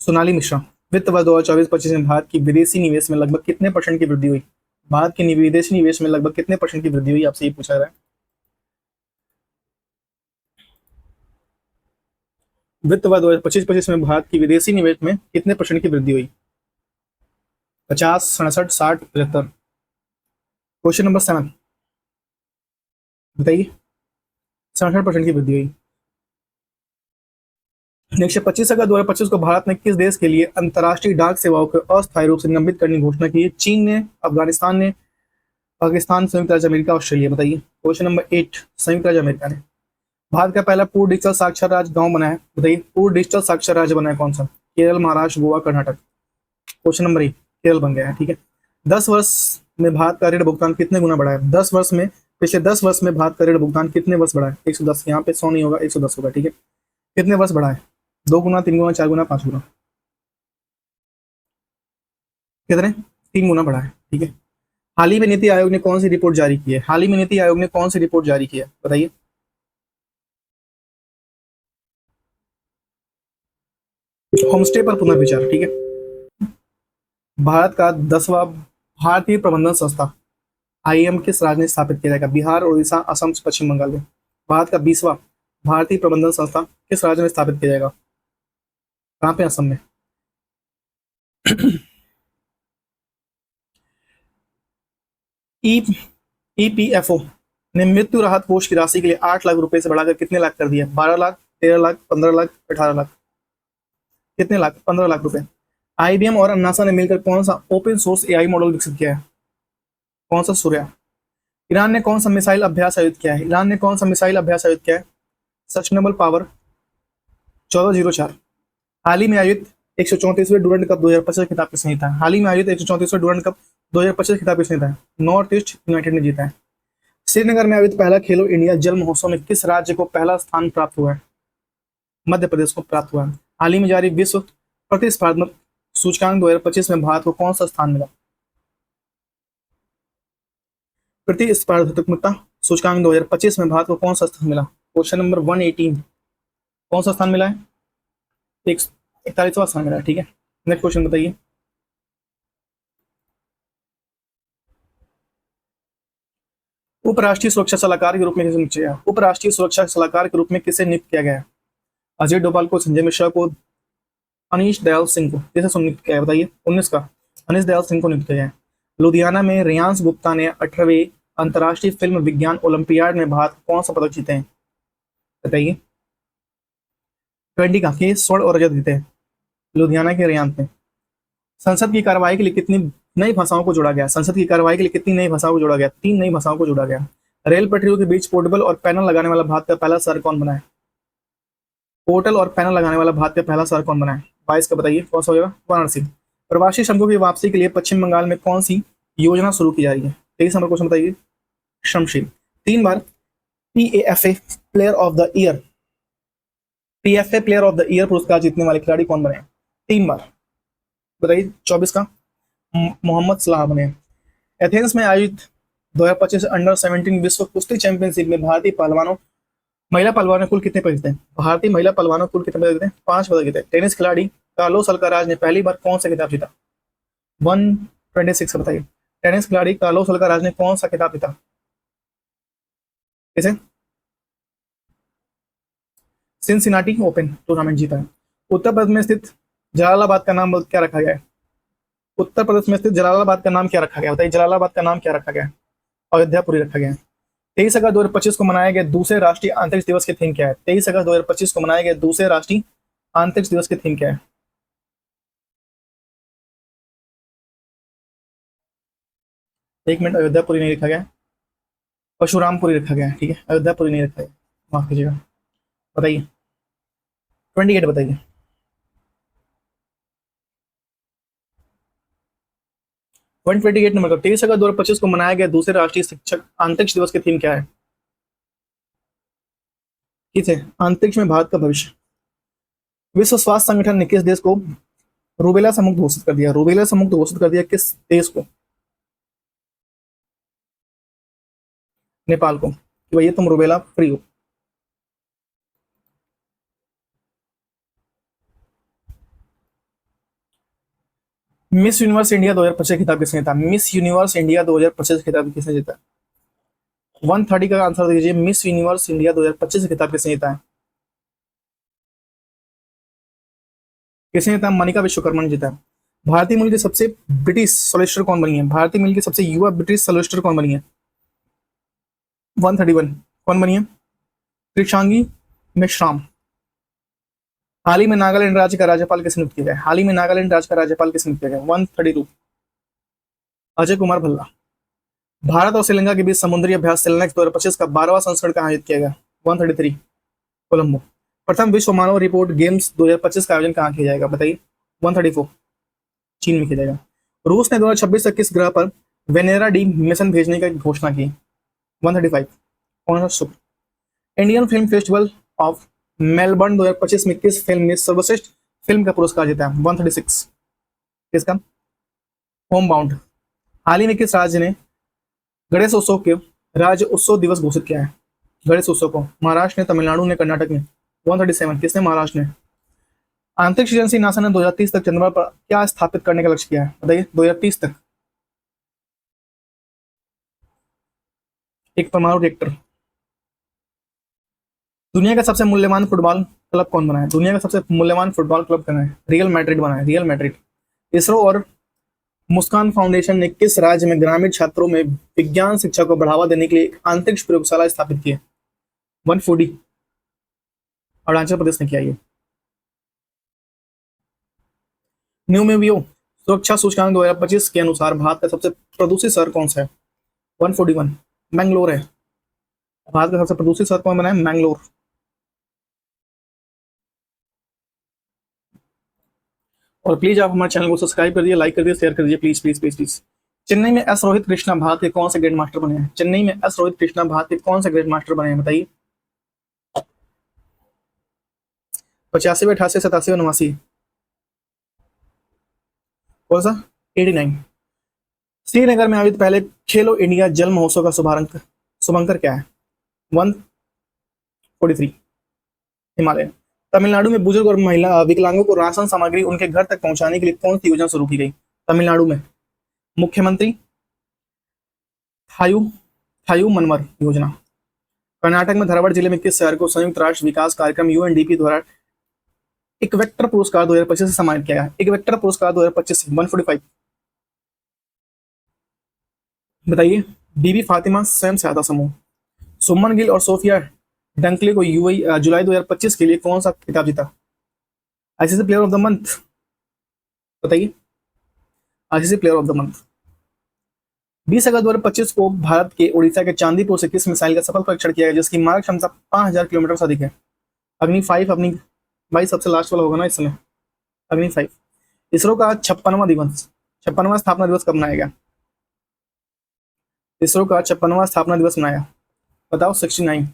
सोनाली मिश्रा। वित्त वर्ष 2024-25 में भारत की विदेशी निवेश में लगभग कितने परसेंट की वृद्धि हुई? भारत के विदेशी निवेश में लगभग कितने परसेंट की वृद्धि हुई? आपसे ये पूछा जा रहा है। वित्त वर्ष 2025-25 में भारत की विदेशी निवेश में कितने परसेंट की वृद्धि हुई? 50, 67, 60, 75? क्वेश्चन नंबर 7 बताइए। 67% की वृद्धि हुई। नेक्स्ट 25 अगस्त 2025 को भारत ने किस देश के लिए अंतर्राष्ट्रीय डाक सेवाओं को अस्थायी रूप से निलंबित करने की घोषणा की है? चीन ने, अफगानिस्तान ने, पाकिस्तान, संयुक्त राज्य अमेरिका, ऑस्ट्रेलिया? बताइए। क्वेश्चन नंबर 8, संयुक्त राज्य अमेरिका ने भारत का पहला पूर्ण डिजिटल साक्षर राज्य गांव बना है, बताइए पूर्ण डिजिटल साक्षर राज्य बना है कौन सा? केरल, महाराष्ट्र, गोवा, कर्नाटक। क्वेश्चन नंबर 1 केरल बन गया है, ठीक है। 10 वर्ष में भारत का ऋण भुगतान कितने गुना बढ़ा है? 10 वर्ष में, पिछले 10 वर्ष में भारत का ऋण भुगतान कितने वर्ष बढ़ा है? 110, यहाँ पे 100 नहीं होगा, 110 होगा, ठीक है। कितने वर्ष बढ़ा है? 2 गुना, 3 गुना, 4 गुना, 5 गुना? कितने? 3 गुना बढ़ा है, ठीक है। हाल ही में नीति आयोग ने कौन सी रिपोर्ट जारी की है? हाल ही में नीति आयोग ने कौन सी रिपोर्ट जारी की है, बताइए। होमस्टे पर पुनर्विचार, ठीक है। भारत का 10वां भारतीय प्रबंधन संस्था आईएम किस राज्य में स्थापित किया जाएगा? बिहार, उड़ीसा, असम, पश्चिम बंगाल में। भारत का 20वां भारतीय प्रबंधन संस्था किस राज्य में स्थापित किया जाएगा? कहाँ पे? असम में। ई ईपीएफओ ने मृत्यु राहत कोष की राशि के लिए 8 लाख रुपए से बढ़ाकर कितने लाख कर दिया? 12 लाख, 13 लाख, 15 लाख, 18 लाख? कितने लाख? 15 लाख रुपए। आईबीएम और नासा ने मिलकर कौन सा ओपन सोर्स एआई मॉडल विकसित किया है? कौन सा? सूर्या। ईरान ने कौन सा मिसाइल अभ्यास आयोजित किया है? ईरान ने कौन सा मिसाइल अभ्यास आयोजित किया है? Sustainable power 1404। हाल ही में आयोजित 134वें डुरंड कप 2025 खिताब किसने जीता है? हाल ही में आयोजित 134वें डुरंड कप 2025 खिताब किसने जीता है? नॉर्थ ईस्ट यूनाइटेड ने जीता है। श्रीनगर में आयोजित पहला खेलो इंडिया जल महोत्सव में किस राज्य को पहला स्थान प्राप्त हुआ है? मध्य प्रदेश को प्राप्त हुआ है। हाल ही में जारी विश्व प्रतिस्पर्धात्मक सूचकांक 2025 में भारत को कौन सा स्थान मिला? प्रतिस्पर्धात्मकता सूचकांक 2025 में भारत को कौन सा स्थान मिला? क्वेश्चन नंबर 118, कौन सा स्थान मिला है? 41वां स्थान मिला है, ठीक है। नेक्स्ट क्वेश्चन बताइए। उपराष्ट्रीय सुरक्षा सलाहकार के रूप में किसे नियुक्त किया? उपराष्ट्रीय सुरक्षा सलाहकार के रूप में किसे नियुक्त किया गया है? अजय डोभाल को, संजय मिश्रा को, अनीश दयाल सिंह को? किसे नियुक्त किया है, बताइए। 19 का अनीश दयाल सिंह को नियुक्त किया है। लुधियाना में रेयांश गुप्ता ने 18वें अंतर्राष्ट्रीय फिल्म विज्ञान ओलंपियाड में भारत को कौन सा पदक जीते हैं, बताइए। 20 का के स्वर्ण और रजत जीते हैं लुधियाना के रेयांश में। संसद की कार्रवाई के लिए कितनी नई भाषाओं को जोड़ा गया? संसद की कार्रवाई के लिए कितनी नई भाषाओं को जोड़ा गया? 3 नई भाषाओं को जोड़ा गया। रेल पटरियों के बीच पोर्टल और पैनल लगाने वाला भारत का पहला शहर कौन बना है? पोर्टल और पैनल लगाने वाला भारत का पहला शहर कौन बना है? 22 का बताइए, कौन सा हो जाएगा? वाराणसी। प्रवासी श्रमिकों की वापसी के लिए पश्चिम बंगाल में कौन सी योजना शुरू की जा रही है? 23 नंबर क्वेश्चन बताइए। श्रमशील। 3 बार PFA player of the year PFA player of the year पुरस्कार जीतने वाले खिलाड़ी कौन बने? 3 बार, बताइए। 24 का मोहम्मद सलाह बने। एथेंस में आयोजित 2025 अंडर 17 विश्व कुश्ती चैंपियनशिप में महिला पहलवानों ने कुल कितने पदक जीते? भारतीय महिला पहलवानों कुल कितने पदक जीते? 5 पदक जीते। टेनिस खिलाड़ी कार्लोस अल्काराज ने पहली बार कौन सा खिताब जीता? 126 बताइए। टेनिस खिलाड़ी कार्लोस अल्काराज ने कौन सा खिताब जीता? किसे? सिनसिनाटी ओपन टूर्नामेंट जीता है। उत्तर प्रदेश में स्थित जलालाबाद का नाम क्या रखा गया है? उत्तर प्रदेश में स्थित जलालाबाद का नाम क्या रखा गया? बताइए, जलालाबाद का नाम क्या रखा गया? अयोध्यापुरी रखा गया है। 23 अगस्त 2025 को मनाए गए दूसरे राष्ट्रीय अंतरिक्ष दिवस की थीम क्या है? 23 अगस्त 2025 को मनाए गए दूसरे राष्ट्रीय अंतरिक्ष दिवस की थीम क्या है? एक मिनट, अयोध्यापुरी नहीं लिखा गया, परशुरामपुरी रखा गया है, ठीक है। अयोध्यापुरी नहीं रखा गया, माफ कीजिएगा। बताइए 28 बताइए। 128 नंबर का 23 अगस्त 2025 को मनाया गया दूसरे राष्ट्रीय शिक्षक अंतरिक्ष दिवस की थीम क्या है? किसे? अंतरिक्ष में भारत का भविष्य। विश्व स्वास्थ्य संगठन ने किस देश को रूबेला से मुक्त घोषित कर दिया? रूबेला से मुक्त घोषित कर दिया किस देश को? नेपाल को, कि भैया तुम रूबेला फ्री हो। मिस यूनिवर्स इंडिया 2025 खिताब किसने जीता? मिस यूनिवर्स इंडिया 2025 खिताब किसने जीता? 130 का आंसर दीजिए। मिस यूनिवर्स इंडिया 2025 खिताब किसने जीता है? किसने जीता? मनिका विश्वकर्मा ने जीता है। भारतीय मूल की सबसे ब्रिटिश सोलिसिटर कौन बनी है? भारतीय मूल की सबसे युवा ब्रिटिश सोलिसिटर कौन बनी है? 131 कौन बनी है? त्रिशांगी मेश्राम। हाल ही में नागालैंड राज्य का राज्यपाल किसे नियुक्त किया गया? हाल ही में नागालैंड राज्य का राज्यपाल किसे नियुक्त किया गया? 132 अजय कुमार भल्ला। भारत और श्रीलंका के बीच समुद्री अभ्यास सेलनेक्स 2025 का 12वां संस्करण कहाँ आयोजित किया गया? 133 कोलंबो। प्रथम विश्व मानव रिपोर्ट गेम्स 2025 का आयोजन कहाँ किया जाएगा? बताइए। 134 चीन में किया जाएगा। रूस ने 2026 तक किस ग्रह पर वेनेरा डी मिशन भेजने की घोषणा की? 135 कौन सा शुक्र। Indian film festival of Melbourne 2025 में किस फिल्म ने सर्वश्रेष्ठ फिल्म का पुरस्कार जीता है? 136 किसका? Home bound. हाल ही में किस राज्य ने गणेश उत्सव के राज्य उत्सव दिवस घोषित किया है? गणेश उत्सव को महाराष्ट्र ने, तमिलनाडु ने, कर्नाटक ने। 137 किसने? महाराष्ट्र ने। अंतरिक्ष एजेंसी नासा ने 2030 तक चंद्रमा पर क्या स्थापित करने का लक्ष्य किया है? बताइए। 2030 तक एक परमाणु रिएक्टर। दुनिया का सबसे मूल्यवान फुटबॉल क्लब कौन बना है? दुनिया का सबसे मूल्यवान फुटबॉल क्लब कौन है? रियल मैड्रिड बना है, रियल मैड्रिड। इसरो और मुस्कान फाउंडेशन ने किस राज्य में ग्रामीण छात्रों में विज्ञान शिक्षा को बढ़ावा देने के लिए एक अंतरिक्ष प्रयोगशाला स्थापित की है? 140 अरुणाचल प्रदेश ने किया ये। न्यूमेवियो सुरक्षा सूचकांक 2025 के अनुसार भारत का सबसे प्रदूषित शहर कौन सा है? 141 मैंगलोर है। भारत का सबसे प्रदूषित शहर कौन बना है? मैंगलोर। और प्लीज आप हमारे चैनल को सब्सक्राइब कर दिए, लाइक कर दिए, शेयर कर दिए, please please please please. Chennai में एस रोहित कृष्णा भारत के कौन से ग्रैंड मास्टर बने हैं? चेन्नई में एस रोहित कृष्णा भारत के कौन से ग्रैंड मास्टर बने हैं? बताइए। 85, 88, 87, 89? कौन सा? 89। श्रीनगर में आयोजित पहले खेलो इंडिया जल महोत्सव का शुभांकर क्या है? 143 हिमालय। तमिलनाडु में बुजुर्ग और महिला विकलांगों को राशन सामग्री उनके घर तक पहुंचाने के लिए कौन सी योजना शुरू की गई? तमिलनाडु में मुख्यमंत्री थायू थायू मनवर योजना। कर्नाटक में धारवाड़ जिले में किस शहर को संयुक्त राष्ट्र विकास कार्यक्रम यूएनडीपी द्वारा एक वेक्टर पुरस्कार 2025 से सम्मानित किया गया? एक वेक्टर पुरस्कार 2025 से 145 बताइए। बीबी फातिमा स्वयं सहायता समूह। सुमन गिल और सोफिया डंकले को यूएई जुलाई 2025 के लिए कौन सा खिताब जीता? ICC player of the month. बताइए। ICC player of the month. 20 अगस्त 2025 को भारत के उड़ीसा के चांदीपुर से किस मिसाइल का सफल परीक्षण किया गया जिसकी मारक क्षमता 5000 किलोमीटर से अधिक है? अग्नि 5। अग्नि भाई सबसे लास्ट वाला होगा ना इस समय, अग्नि 5। इसरो का 56वां स्थापना दिवस कब मनाया गया? इसरो का 56वां स्थापना दिवस मनाया, बताओ। 69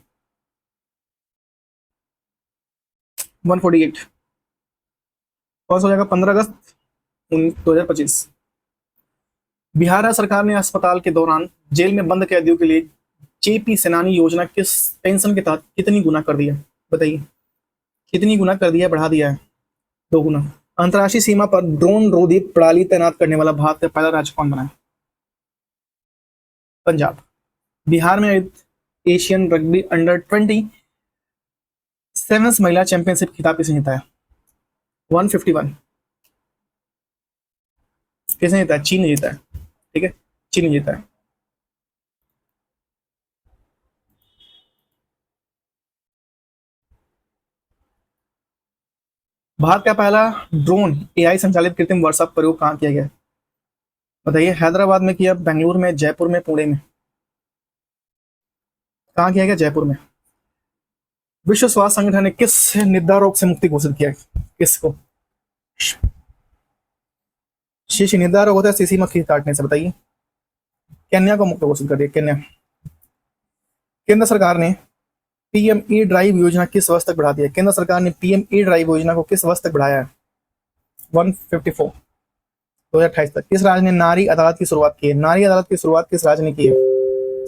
148 कौन सा हो जाएगा? 15 अगस्त 2025। बिहार राज्य सरकार ने अस्पताल के दौरान जेल में बंद कैदियों के लिए जेपी सेनानी योजना किस पेंशन के तहत कितनी गुना कर दिया? बताइए। कितनी गुना कर दिया? बढ़ा दिया है, 2 गुना। अंतर्राष्ट्रीय सीमा पर ड्रोन रोधी प्रणाली तैनात करने वाला भारत का पहला राज्य कौन बना है? पंजाब। बिहार में एशियन रग्बी अंडर 27 महिला चैंपियनशिप खिताब किसने जीता है? 151 किसने जीता है? चीन ने जीता है। ठीक है, चीन ने जीता है। भारत का पहला ड्रोन एआई संचालित कृत्रिम वर्षा प्रयोग कहाँ किया गया? बताइए। हैदराबाद में किया, बेंगलुरु में, जयपुर में, पुणे में? कहाँ किया गया? जयपुर में। विश्व स्वास्थ्य संगठन ने किस निद्रा रोग से मुक्ति घोषित किया? किसको? शीश निद्रा रोग होता है सीसी मक्खी काटने से। बताइए। केन्या को मुक्त घोषित कर दिया, केन्या। केंद्र सरकार ने पीएम ई ड्राइव योजना किस वर्ष तक बढ़ा दिया? केंद्र सरकार ने पीएम ई ड्राइव योजना को किस वर्ष तक बढ़ाया है? 154 2028 तक। किस राज्य ने नारी अदालत की शुरुआत की है? नारी अदालत की शुरुआत किस राज्य ने की है?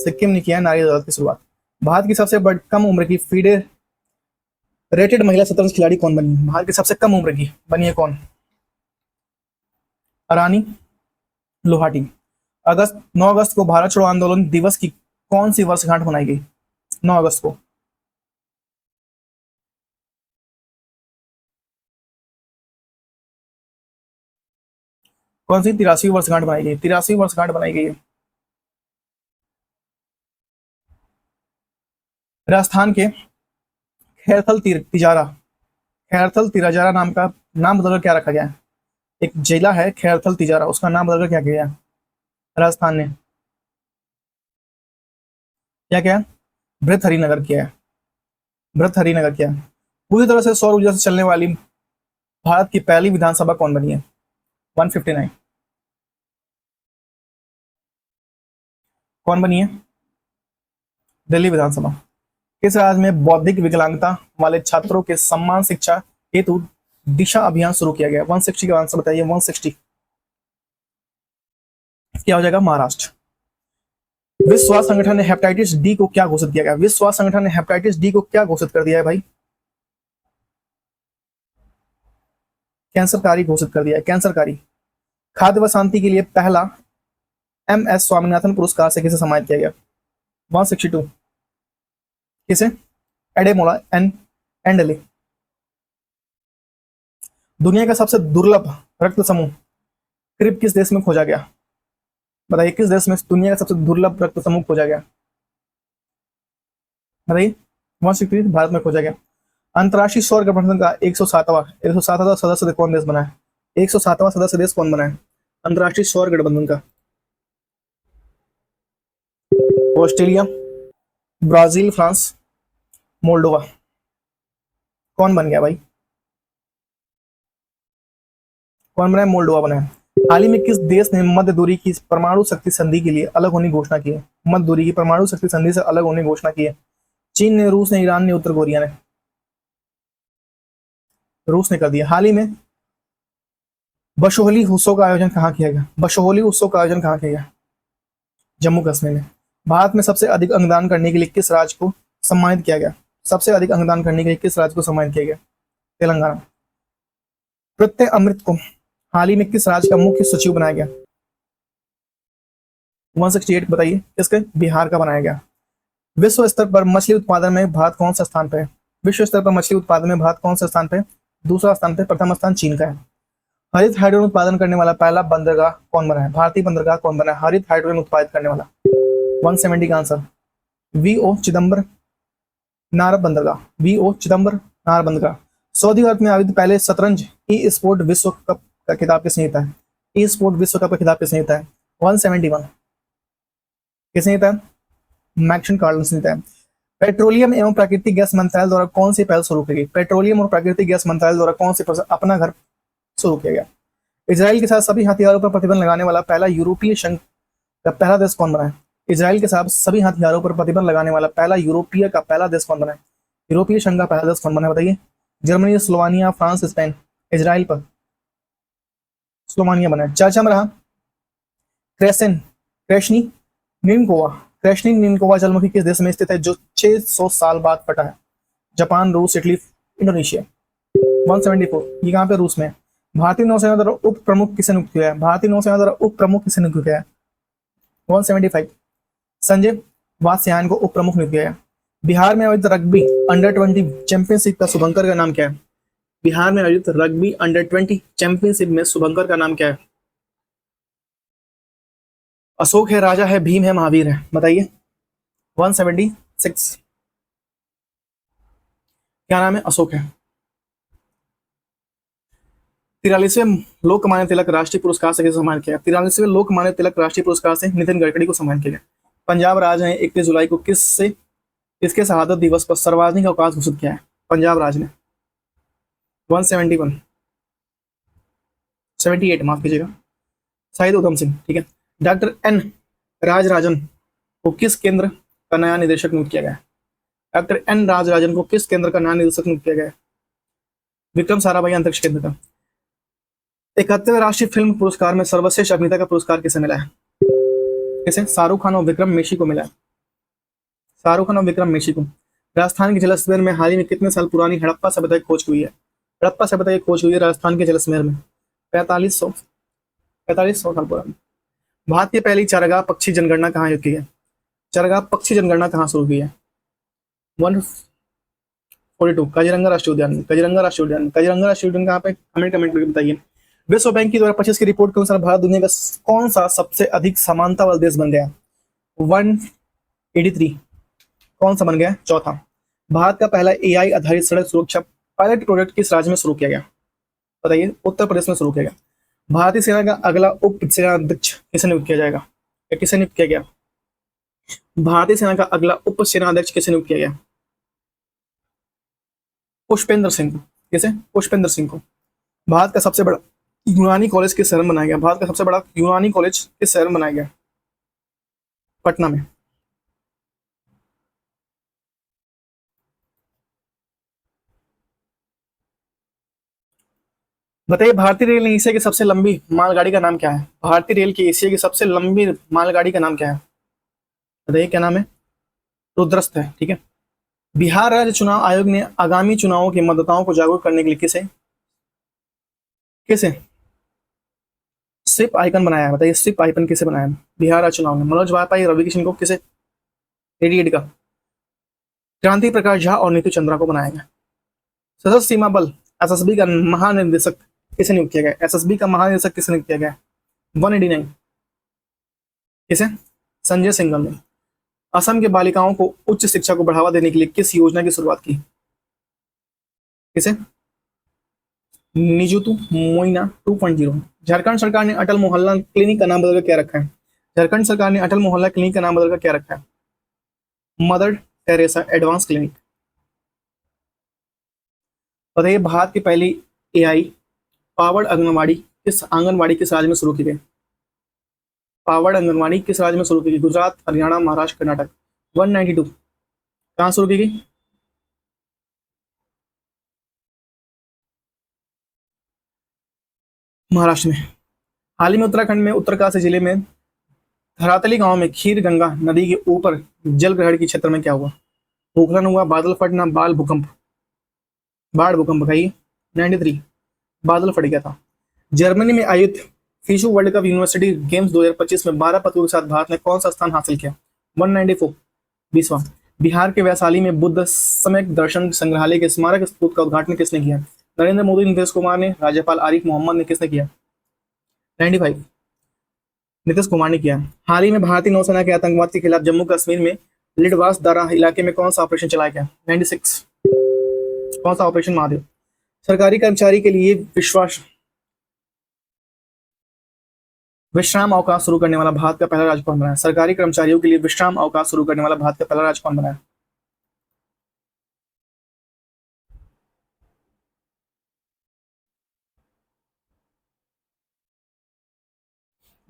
सिक्किम ने किया है नारी अदालत की शुरुआत। भारत की सबसे कम उम्र की फीडे रेटेड महिला शतरंज खिलाड़ी कौन बनी? भारत की सबसे कम उम्र की बनी है कौन? अरानी लोहाटी। 9 अगस्त को भारत छोड़ो आंदोलन दिवस की कौन सी वर्षगांठ मनाई गई? 9 अगस्त को कौन सी 83वीं वर्षगांठ बनाई गई? 83वीं वर्षगांठ बनाई गई है। राजस्थान के खैरथल तिराजारा नाम का नाम बदलकर क्या रखा गया है? एक जिला है खैरथल तिजारा, उसका नाम बदलकर क्या किया गया राजस्थान ने? क्या क्या है? भृतहरिनगर किया है, भृतहरिनगर किया है। पूरी तरह से सौर ऊर्जा से चलने वाली भारत की पहली विधानसभा कौन बनी है? 159 कौन बनी है? दिल्ली विधानसभा। किस राज्य में बौद्धिक विकलांगता वाले छात्रों के सम्मान शिक्षा हेतु दिशा अभियान शुरू किया गया? 160 का आंसर बताइए। 160 क्या हो जाएगा? महाराष्ट्र। विश्व स्वास्थ्य संगठन ने हेपेटाइटिस डी को क्या घोषित किया गया? विश्व स्वास्थ्य संगठन ने हेपेटाइटिस डी को क्या घोषित कर दिया है भाई? कैंसरकारी घोषित कर दिया है, कैंसरकारी। खाद्य व शांति के लिए पहला MS स्वामीनाथन पुरस्कार से किसे सम्मानित किया गया? 162 किसे? एडेमोला एंडले। दुनिया का सबसे दुर्लभ रक्त समूह क्रिब किस देश में खोजा गया? बताइए किस देश में दुनिया का सबसे दुर्लभ रक्त समूह खोजा गया? बताइए। 163 भारत में खोजा गया। अंतर्राष्ट्रीय सौर गठबंधन का 107वां सदस्य कौन देश बना है? 107वां सदस्य देश कौन बना है अंतर्राष्ट्रीय सौर गठबंधन का? Australia, Brazil, France, Moldova. कौन बन गया भाई? कौन बना है? मोल्डोवा बना है। हाल ही में किस देश ने मध्य दूरी की परमाणु शक्ति संधि के लिए अलग होने की घोषणा की है? मध्य दूरी की परमाणु शक्ति संधि से अलग होने की घोषणा की है। चीन ने, रूस ने, ईरान ने, उत्तर कोरिया ने? रूस ने कर दिया। हाल ही में बशोहली उत्सव का आयोजन कहाँ किया गया? बशोहली उत्सव का आयोजन कहाँ किया गया? जम्मू कश्मीर में। भारत में सबसे अधिक अंगदान करने के लिए किस राज्य को सम्मानित किया गया? सबसे अधिक अंगदान करने के लिए किस राज्य को सम्मानित किया गया? तेलंगाना। प्रत्यय अमृत को हाल ही में किस राज्य का मुख्य सचिव बनाया गया? 168 बताइए किसके? बिहार का बनाया गया। विश्व स्तर पर मछली उत्पादन में भारत कौन सा स्थान पे है? विश्व स्तर पर मछली उत्पादन में भारत कौन सा स्थान पे? दूसरा स्थान पे। प्रथम स्थान चीन का है। हरित हाइड्रोजन उत्पादन करने वाला पहला बंदरगाह कौन बना है? भारतीय बंदरगाह कौन बना है हरित हाइड्रोजन उत्पादित करने वाला? 170 का आंसर VO चिदम्बर नार बंदरगाह। VO चिदम्बर नार बंदरगाह। सऊदी अरब में आयोजित पहले शतरंज ई स्पोर्ट विश्व कप का खिताब किसने जीता है? ई स्पोर्ट विश्व कप का खिताब किसने जीता है? 171 किसने जीता है? मैक्सन कार्लसन जीता है। पेट्रोलियम एवं प्राकृतिक गैस मंत्रालय द्वारा कौन सी पहल शुरू की गई? पेट्रोलियम और प्राकृतिक गैस मंत्रालय द्वारा कौन सी पहल अपना घर शुरू किया गया? इजराइल के साथ सभी हथियारों पर प्रतिबंध लगाने वाला पहला यूरोपीय संघ का पहला देश कौन बना है? इजराइल के साथ सभी हथियारों पर प्रतिबंध लगाने वाला पहला यूरोपीय का पहला देश कौन बना है? यूरोपीय संघ का पहला देश कौन बना है बताइए? Germany, Slovenia, France, Spain. Israel पर स्लोवानिया बना है। चर्चा में रहा क्रेशनी निनकोवा जलमुखी किस देश में स्थित है जो 600 साल बाद फटा है? जापान, रूस, इटली, इंडोनेशिया। 174 ये कहाँ पे? रूस में। भारतीय नौसेना द्वारा उप प्रमुख किसे नियुक्त किया है? भारतीय नौसेना द्वारा उप प्रमुख किसे नियुक्त किया है? 175 संजय वात्स्यायन को उप प्रमुख नियुक्त किया है। बिहार में आयोजित रग्बी अंडर-20 चैंपियनशिप का शुभंकर का नाम क्या है? बिहार में आयोजित रग्बी अंडर-20 चैंपियनशिप में शुभंकर का नाम क्या है? अशोक है, राजा है, भीम है, महावीर है? बताइए। 176 क्या नाम है? अशोक है। 43वें लोकमान्य तिलक राष्ट्रीय पुरस्कार से किसे सम्मानित किया? 43वें लोकमान्य तिलक राष्ट्रीय पुरस्कार से नितिन गडकरी को सम्मानित किया गया। पंजाब राज्य ने 31 जुलाई को किसके शहादत दिवस पर सार्वजनिक अवकाश घोषित किया है? पंजाब राज्य ने। 171 78 माफ कीजिएगा। शहीद उधम सिंह। ठीक है। डॉक्टर N राजराजन को किस केंद्र का नया निदेशक नियुक्त किया गया? डॉक्टर N राजराजन को किस केंद्र का नया निदेशक नियुक्त किया गया? विक्रम साराभाई अंतरिक्ष केंद्र का। 71वें राष्ट्रीय फिल्म पुरस्कार में सर्वश्रेष्ठ अभिनेता का पुरस्कार किसे मिला है? किसे? शाहरुख खान और विक्रम मेशी को मिला है। शाहरुख खान और विक्रम मेशी को। राजस्थान के जलसमंदर में हाल ही में कितने साल पुरानी हड़प्पा सभ्यता की खोज हुई है? हड़प्पा सभ्यता की खोज हुई है राजस्थान के जलसमंदर में 4500 साल पुरानी। भारत की पहली चारागाह पक्षी जनगणना कहाँ की है? चारागाह पक्षी जनगणना कहाँ शुरू की है? 142 काजीरंगा राष्ट्रीय उद्यान। काजीरंगा राष्ट्रीय उद्यान। काजीरंगा राष्ट्रीय उद्यान कहाँ पे? हमें कमेंट करके बताइए। विश्व बैंक की 2025 की रिपोर्ट के अनुसार भारत दुनिया का कौन सा सबसे अधिक समानता वाला देश बन गया? 183 कौन सा बन गया? चौथा। भारत का पहला AI आधारित सड़क सुरक्षा पायलट प्रोजेक्ट किस राज्य में शुरू किया गया? बताइए। उत्तर प्रदेश में शुरू किया गया। भारतीय सेना का अगला उप सेनाध्यक्ष किसे नियुक्त किया जाएगा या किसे नियुक्त किया गया? भारतीय सेना का अगला उप सेनाध्यक्ष किसे नियुक्त किया गया? पुष्पेंद्र सिंह को। किसे? पुष्पेंद्र सिंह को। भारत का सबसे बड़ा यूनानी कॉलेज किस शहर में बनाया गया? भारत का सबसे बड़ा यूनानी कॉलेज किस शहर में बनाया गया? पटना में। बताइए, भारतीय रेल ने एशिया की सबसे लंबी मालगाड़ी का नाम क्या है? भारतीय रेल की एशिया की सबसे लंबी मालगाड़ी का नाम क्या है? बताइए क्या नाम है? रुद्रस्त है। ठीक है। बिहार राज्य चुनाव आयोग ने आगामी चुनावों के मतदाताओं को जागरूक करने के लिए किसे किसे स्विप आइकन बनाया है? बताइए स्विप आइकन किसे बनाया है? बिहार राज्य चुनाव ने मनोज वाजपेयी, रवि किशन को, किसे? एडीएड का क्रांति प्रकाश झा और नीतू चंद्रा को बनाया गया। सशस्त्र सीमा बल एसएसबी का महानिदेशक किसे नियुक्त किया गया? एसएसबी का महानिदेशक किसे नियुक्त किया गया? 189 किसे? संजय सिंघल ने। असम के बालिकाओं को उच्च शिक्षा को बढ़ावा देने के लिए किस योजना की शुरुआत की? किसे? निजुतु मोइना 2.0। झारखंड सरकार ने अटल मोहल्ला क्लिनिक का नाम बदलकर क्या रखा है? झारखंड सरकार ने अटल मोहल्ला क्लिनिक का नाम बदलकर क्या रखा है? Mother Teresa advance clinic. बताइए, भारत की पहली एआई पावर्ड आंगनवाड़ी किस राज्य में शुरू की गई? पावर्ड आंगनवाड़ी किस राज्य में शुरू की गई? गुजरात, हरियाणा, महाराष्ट्र, कर्नाटक। 192 कहाँ शुरू की गई? महाराष्ट्र में। हाल ही में उत्तराखंड में उत्तरकाशी जिले में धरातली गांव में खीर गंगा नदी के ऊपर जल ग्रहण के क्षेत्र में क्या हुआ? भूखलन हुआ, बादल फटना, बाढ़ भूकंप। बताइए 93 बादल फट गया था। जर्मनी में आयोजित फीशु वर्ल्ड कप यूनिवर्सिटी गेम्स 2025 में 12 पदकों के साथ भारत ने कौन सा स्थान हासिल किया? 194 20वां। बिहार के वैशाली में बुद्ध सम्यक दर्शन संग्रहालय के स्मारक स्तूप का उद्घाटन किसने किया? नरेंद्र मोदी, नीतीश कुमार ने, राज्यपाल आरिफ मोहम्मद ने, किसने किया? 95 नीतीश कुमार ने किया। हाल ही में भारतीय नौसेना के आतंकवाद के खिलाफ जम्मू कश्मीर में लिडवास दारा इलाके में कौन सा ऑपरेशन चलाया गया? 96 कौन सा ऑपरेशन महादेव? सरकारी कर्मचारी के लिए विश्राम अवकाश शुरू करने वाला भारत का पहला राज्य कौन बना है? सरकारी कर्मचारियों के लिए विश्राम अवकाश शुरू करने वाला भारत का पहला राज्य कौन बना है?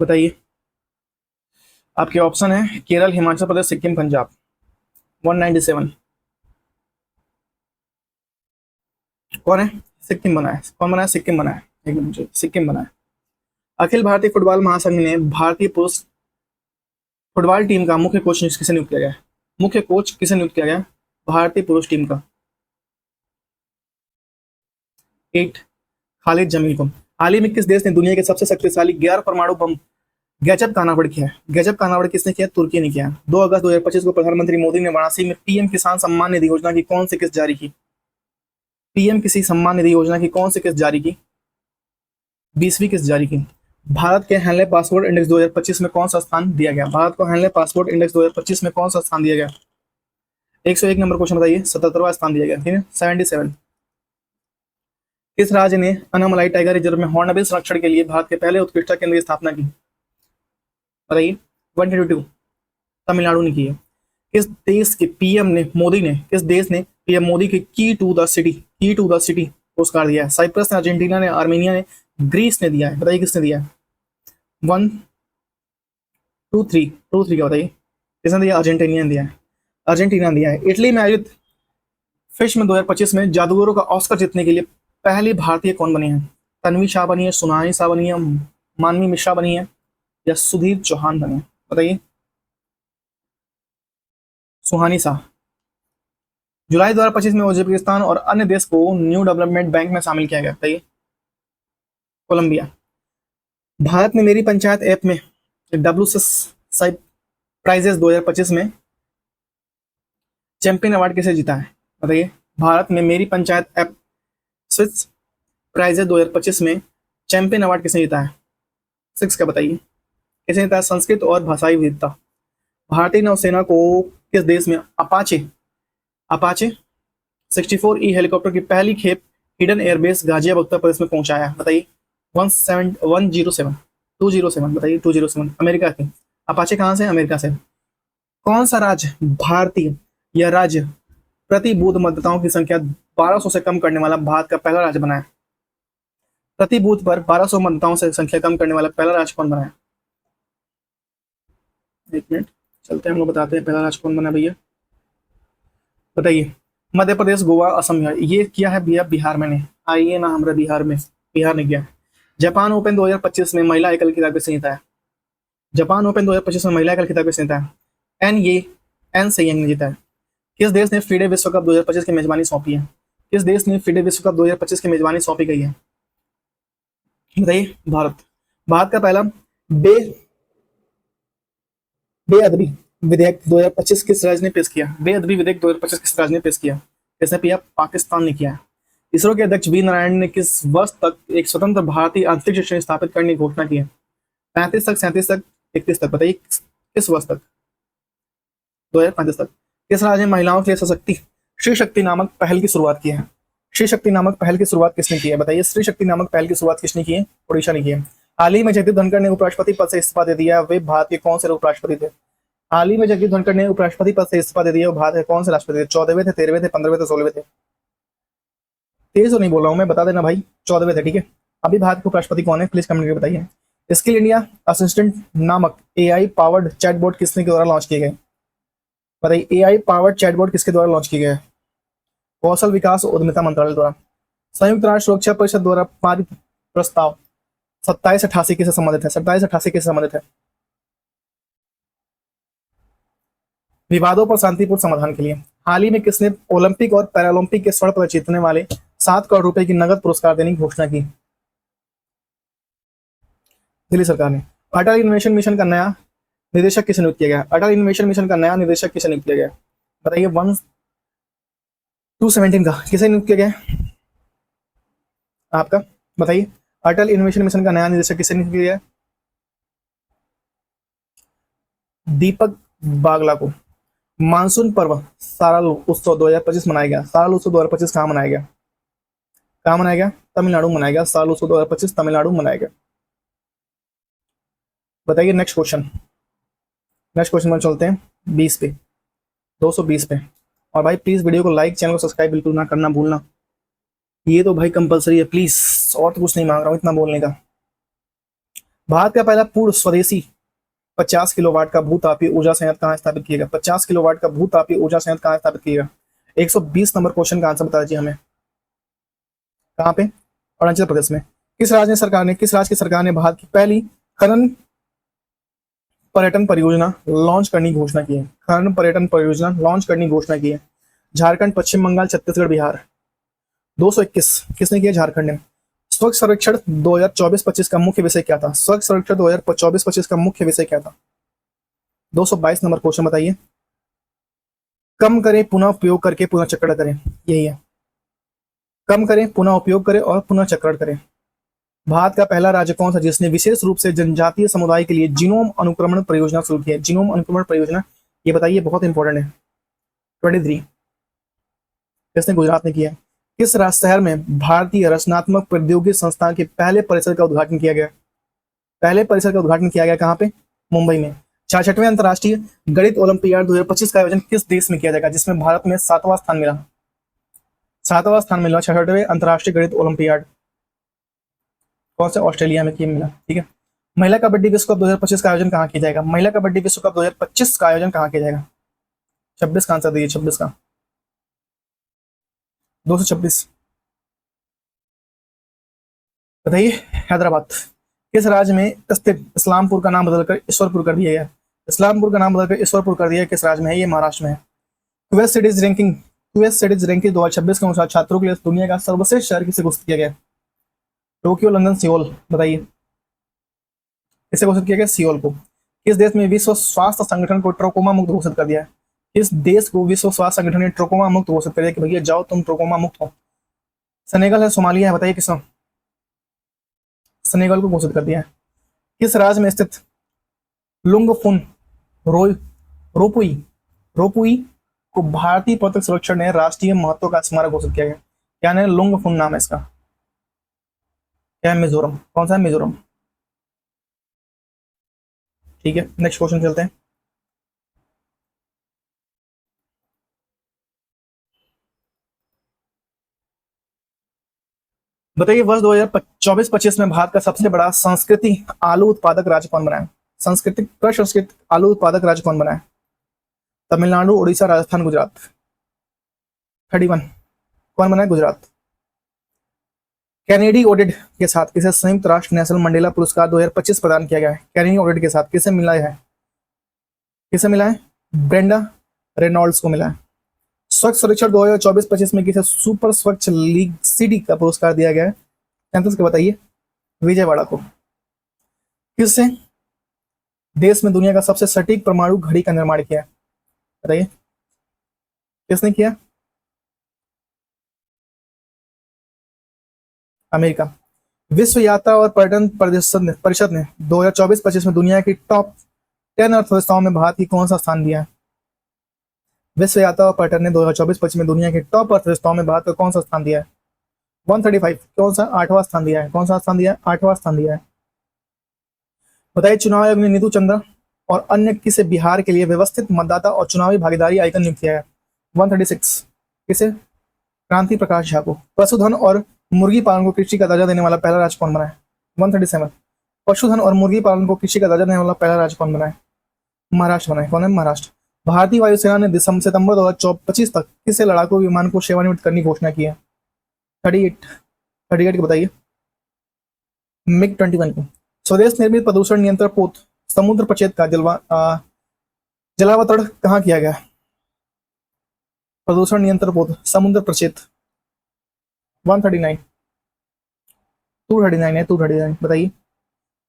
बताइए। आपके ऑप्शन है केरल, हिमाचल प्रदेश, सिक्किम, पंजाब। 197 कौन है? सिक्किम बना है। कौन बना है? सिक्किम बना है। एकदम मुझे सिक्किम बना है। अखिल भारतीय फुटबॉल महासंघ ने भारतीय पुरुष फुटबॉल टीम का मुख्य कोच किसे नियुक्त किया गया? मुख्य कोच किसे नियुक्त किया गया भारतीय पुरुष टीम का? 8 खालिद जमील को। हाल ही में किस देश ने दुनिया के सबसे शक्तिशाली 11 परमाणु बम गैजब का अनावरण किया है? गैजब का अनावरण किसने किया? तुर्की ने किया। 2 अगस्त 2025 को प्रधानमंत्री मोदी ने वाराणसी में पीएम किसान सम्मान निधि योजना की कौन सी किस्त जारी की? पीएम किसी सम्मान निधि योजना की कौन सी किस्त जारी की? 20वीं किस्त जारी की। भारत के हेनले पासपोर्ट इंडेक्स 2025 में कौन सा स्थान दिया गया? भारत को हेनले पासपोर्ट इंडेक्स 2025 में कौन सा स्थान दिया गया? 101 नंबर क्वेश्चन बताइए। 77वां स्थान दिया गया। ठीक है। 77। किस राज्य ने अनामलाई टाइगर रिजर्व में हॉर्नबिल संरक्षण के लिए भारत के पहले उत्कृष्टता केंद्र की स्थापना की? बताइए। 122 तमिलनाडु ने की है। किस देश के पीएम ने मोदी ने किस देश ने पीएम मोदी के की टू द सिटी पुरस्कार दिया है? साइप्रस ने, अर्जेंटीना ने, आर्मेनिया ने, ग्रीस ने दिया है। बताइए किसने दिया है? 1 2 3 का बताइए किसने दिया? अर्जेंटीना ने दिया है। अर्जेंटीना ने दिया है। इटली में आयोजित फिल्म 2025 में जादूगरों का ऑस्कर जीतने के लिए पहली भारतीय कौन बनी है? तन्वी शाह बनी है, सुनानी शाह बनी है, मानवी मिश्रा बनी है, या सुधीर चौहान बने? बताइए। सुहानी शाह। जुलाई 2025 में उज्बेकिस्तान और अन्य देश को न्यू डेवलपमेंट बैंक में शामिल किया गया। बताइए। कोलंबिया। भारत ने मेरी पंचायत ऐप में डब्ल्यूसीएस प्राइजेस 2025 में चैंपियन अवार्ड किसे जीता है? बताइए। भारत में मेरी पंचायत ऐप स्विस प्राइजेस 2025 में चैंपियन अवार्ड किसने जीता है? 6 का बताइए किसने जीता है? संस्कृत और भाषाई विविधता। भारतीय नौसेना को किस देश में अपाचे 64E हेलीकॉप्टर की पहली खेप हिडन एयरबेस गाजियाबाद उत्तर प्रदेश में पहुंचाया? बताइए। 107 207 बताइए। 207 अमेरिका की। अपाचे कहाँ से? अमेरिका से। कौन सा राज्य भारतीय या राज्य प्रति बूथ मतदाताओं की संख्या 1200 से कम करने वाला भारत का पहला राज्य बना है? प्रति बूथ पर 1200 मतदाताओं से संख्या कम करने वाला पहला राज्य कौन बना है? एक मिनट चलते हैं, हम लोग बताते हैं पहला राज्य कौन बना है भैया। बताइए। मध्य प्रदेश, गोवा, असम, बिहार। ये किया है भैया बिहार में ने। आइए ना हमारे बिहार में, बिहार ने किया। जापान ओपन 2025 में महिला एकल खिताबी संहिता है। जापान ओपन 2025 में महिला एकल खिताबी संहिता है। एन से यंग ने जीता है। किस देश ने फीडे विश्व कप 2025 की मेजबानी सौंपी है? किस देश ने फीडे विश्व कप 2025 की मेजबानी सौंपी गई है? बताइए। भारत। भारत का पहला बे बेअदबी विधेयक 2025 किस राज्य ने पेश किया? बेअदबी विधेयक 2025 किस राज्य ने पेश किया? किसने किया? पाकिस्तान ने किया। इसरो के अध्यक्ष वी नारायण ने किस वर्ष तक एक स्वतंत्र भारतीय अंतरिक्ष स्टेशन स्थापित करने की घोषणा की है? 35 तक, 37 तक, 31 तक। बताइए किस वर्ष तक? 2035 तक। किस राज्य ने महिलाओं के लिए सशक्ति श्री शक्ति नामक पहल की शुरुआत की है? श्री शक्ति नामक पहल की शुरुआत किसने की है? बताइए। श्री शक्ति नामक पहल की शुरुआत किसने की है? उड़ीसा ने की है। हाल ही में जगदीप धनखड़ ने उपराष्ट्रपति पद से इस्तीफा दे दिया। वे भारत के कौन से उपराष्ट्रपति थे? हाल ही में जगदीप धनखड़ ने उपराष्ट्रपति पद से इस्तीफा दे दिया। वो भारत के कौन से राष्ट्रपति थे? 14वें थे, 13वें थे, 15वें थे, 16वें थे? तेज तो नहीं बोल रहा हूँ मैं, बता देना भाई। 14वें थे, ठीक है। अभी भारत के उपराष्ट्रपति कौन है? प्लीज कमेंट करके बताइए। स्किल इंडिया असिस्टेंट नामक एआई पावर्ड चैटबॉट किसने के द्वारा लॉन्च किए गए? बताइए। एआई पावर्ड चैटबॉट किसके द्वारा लॉन्च किए गए? कौशल विकास और उद्यमिता मंत्रालय द्वारा। संयुक्त राष्ट्र सुरक्षा परिषद द्वारा पारित प्रस्ताव 2788 किससे संबंधित है? 2788 किससे संबंधित है? विवादों पर शांतिपूर्ण समाधान के लिए। हाल ही में किसने ओलंपिक और पैरालंपिक के स्वर्ण पदक जीतने वाले 7 करोड़ रुपए की नगद पुरस्कार देने की घोषणा की? दिल्ली सरकार ने। अटल इनोवेशन मिशन का नया निदेशक किसे नियुक्त किया गया? अटल इनोवेशन मिशन का नया निदेशक किसे नियुक्त किया गया? बताइए। 217 का किसे नियुक्त किया गया? आपका बताइए। अटल इनोवेशन मिशन का नया निदेशक किसे नियुक्त किया गया? दीपक बागला को। मानसून पर्व साराल उत्सव 2025 मनाया गया। साराल उत्सव 2025 कहाँ मनाया गया? कहाँ मनाया गया? तमिलनाडु मनाया गया। साराल उत्सव 2025 तमिलनाडु मनाया गया। बताइए। Next question. नेक्स्ट क्वेश्चन में चलते हैं 20 पे, 220 पे। और भाई प्लीज वीडियो को लाइक, चैनल को सब्सक्राइब बिल्कुल ना करना भूलना। ये तो भाई कंपलसरी है प्लीज, और तो कुछ नहीं मांग रहा हूँ इतना बोलने का। भारत का पहला पूर्ण स्वदेशी 50 किलोवाट का भूतापीय ऊर्जा संयंत्र कहाँ स्थापित किया गया? 50 किलोवाट का भूतापीय ऊर्जा संयंत्र कहाँ स्थापित किया गया? 120 नंबर क्वेश्चन का आंसर बता दीजिए हमें। कहाँ पे? अरुणाचल प्रदेश में। किस राज्य की सरकार ने भारत की पहली खनन पर्यटन परियोजना लॉन्च करने की घोषणा की है? खनन पर्यटन परियोजना लॉन्च करने की घोषणा की है। झारखंड, पश्चिम बंगाल, छत्तीसगढ़, बिहार। 221 किसने किया? झारखंड ने। स्वच्छ सर्वेक्षण 2024-25 का मुख्य विषय क्या था? स्वच्छ सर्वेक्षण 2024-25 का मुख्य विषय क्या था? 222 नंबर क्वेश्चन बताइए। कम करें, पुनः उपयोग करके पुनः चक्रण करें, यही है। कम करें, पुनः उपयोग करें और पुनः चक्रण करें। भारत का पहला राज्य कौन सा जिसने विशेष रूप से जनजातीय समुदाय के लिए जीनोम अनुक्रमण परियोजना शुरू की है? जीनोम अनुक्रमण परियोजना, ये बताइए, बहुत इंपॉर्टेंट है। 23 किसने? गुजरात ने किया। किस शहर में भारतीय रचनात्मक प्रौद्योगिकी संस्थान के पहले परिसर का उद्घाटन किया गया? पहले परिसर का उद्घाटन किया गया कहाँ पे? मुंबई में। 66वें अंतर्राष्ट्रीय गणित ओलंपियाड 2025 का आयोजन किस देश में किया जाएगा जिसमें भारत में 7वां स्थान मिला? 7वां स्थान मिला 66वें अंतर्राष्ट्रीय गणित ओलंपियाड। कौन से? ऑस्ट्रेलिया में मिला, ठीक है। महिला कबड्डी विश्व कप 2025 का आयोजन कहाँ किया जाएगा? महिला कबड्डी विश्व कप 2025 का आयोजन कहाँ किया जाएगा? 26 का आंसर दीजिए। 26 का। 226 बताइए। हैदराबाद। किस राज्य में स्थित इस्लामपुर का नाम बदलकर ईश्वरपुर कर दिया गया? इस्लामपुर का नाम बदलकर ईश्वरपुर कर दिया, किस राज्य में है? ये महाराष्ट्र में है। यूएस सिटीज रैंकिंग 2026 के अनुसार छात्रों के लिए दुनिया का सर्वश्रेष्ठ शहर किसे घोषित किया गया? Tokyo, London, Seoul. बताइए किसे घोषित किया गया? सियोल को। किस देश में विश्व स्वास्थ्य संगठन को ट्रोकोमा मुक्त घोषित कर दिया है? किस देश को विश्व स्वास्थ्य संगठन ने ट्रोकोमा मुक्त घोषित कर दिया कि भैया जाओ तुम ट्रोकोमा मुक्त हो? सेनेगल है, सोमालिया है? बताइए किसने सेनेगल को घोषित कर दिया है। किस राज्य में स्थित लुंगफुन रोय रोपुई रोपुई को भारतीय पथक संरक्षण ने राष्ट्रीय महत्व का स्मारक घोषित किया गया? क्या है? लुंगफुन नाम है इसका। क्या है? मिजोरम। कौन सा है? मिजोरम। ठीक है। नेक्स्ट क्वेश्चन चलते हैं। बताइए वर्ष 2024-25 में भारत का सबसे बड़ा संस्कृति आलू उत्पादक राज्य कौन बना है? संस्कृति प्रसंस्कृत आलू उत्पादक राज्य कौन बना है? तमिलनाडु, उड़ीसा, राजस्थान, गुजरात। 31 कौन बना है? गुजरात। कैनेडी ओडेड के साथ किसे संयुक्त राष्ट्र नेशनल मंडेला पुरस्कार 2025 प्रदान किया गया है? कैनेडी ओडेड के साथ किसे मिला है? किसे मिला है? ब्रेंडा रेनॉल्ड्स को मिला है। स्वच्छ सर्वेक्षण 2024-25 में किसे सुपर स्वच्छ लीग सिटी का पुरस्कार दिया गया है? सेंटेंस के बताइए। विजयवाड़ा को। किससे देश में दुनिया का सबसे सटीक परमाणु घड़ी का निर्माण किया है? बताइए किसने किया? अमेरिका। विश्व यात्रा और पर्यटन परिषद ने 2024-25 में दुनिया की टॉप 10 अर्थव्यवस्थाओं में भारत की कौन सा स्थान दिया है? विश्व यात्रा और पर्यटन ने 2024-25 में दुनिया की टॉप अर्थव्यवस्थाओं में भारत को कौन सा स्थान दिया है? 135 कौन सा? 8वां स्थान दिया है। कौन सा स्थान दिया है? 8वां स्थान दिया है। बताइए चुनाव आयोग ने नीतू चंद्रा और अन्य किसे बिहार के लिए व्यवस्थित मतदाता और चुनावी भागीदारी आइकन नियुक्त किया है? 136 किसे? क्रांति प्रकाश झा को। पशुधन और मुर्गी पालन को कृषि का दर्जा देने वाला पहला राज्य कौन बना है? 137 पशुधन और मुर्गी पालन को कृषि का दर्जा देने वाला पहला राज्य कौन बना है? महाराष्ट्र बना है। कौन है? महाराष्ट्र। भारतीय वायुसेना ने सितंबर 2025 तक किसे लड़ाकू विमान को सेवानिवृत्त करने की घोषणा की है? 38 को बताइए। मिग 21 को। स्वदेश निर्मित प्रदूषण नियंत्रण पोत समुद्र प्रक्षेत्र का जलावतरण कहाँ किया गया? प्रदूषण नियंत्रण पोत समुद्र प्रक्षेत्र। 139 239 है। 239 बताइए।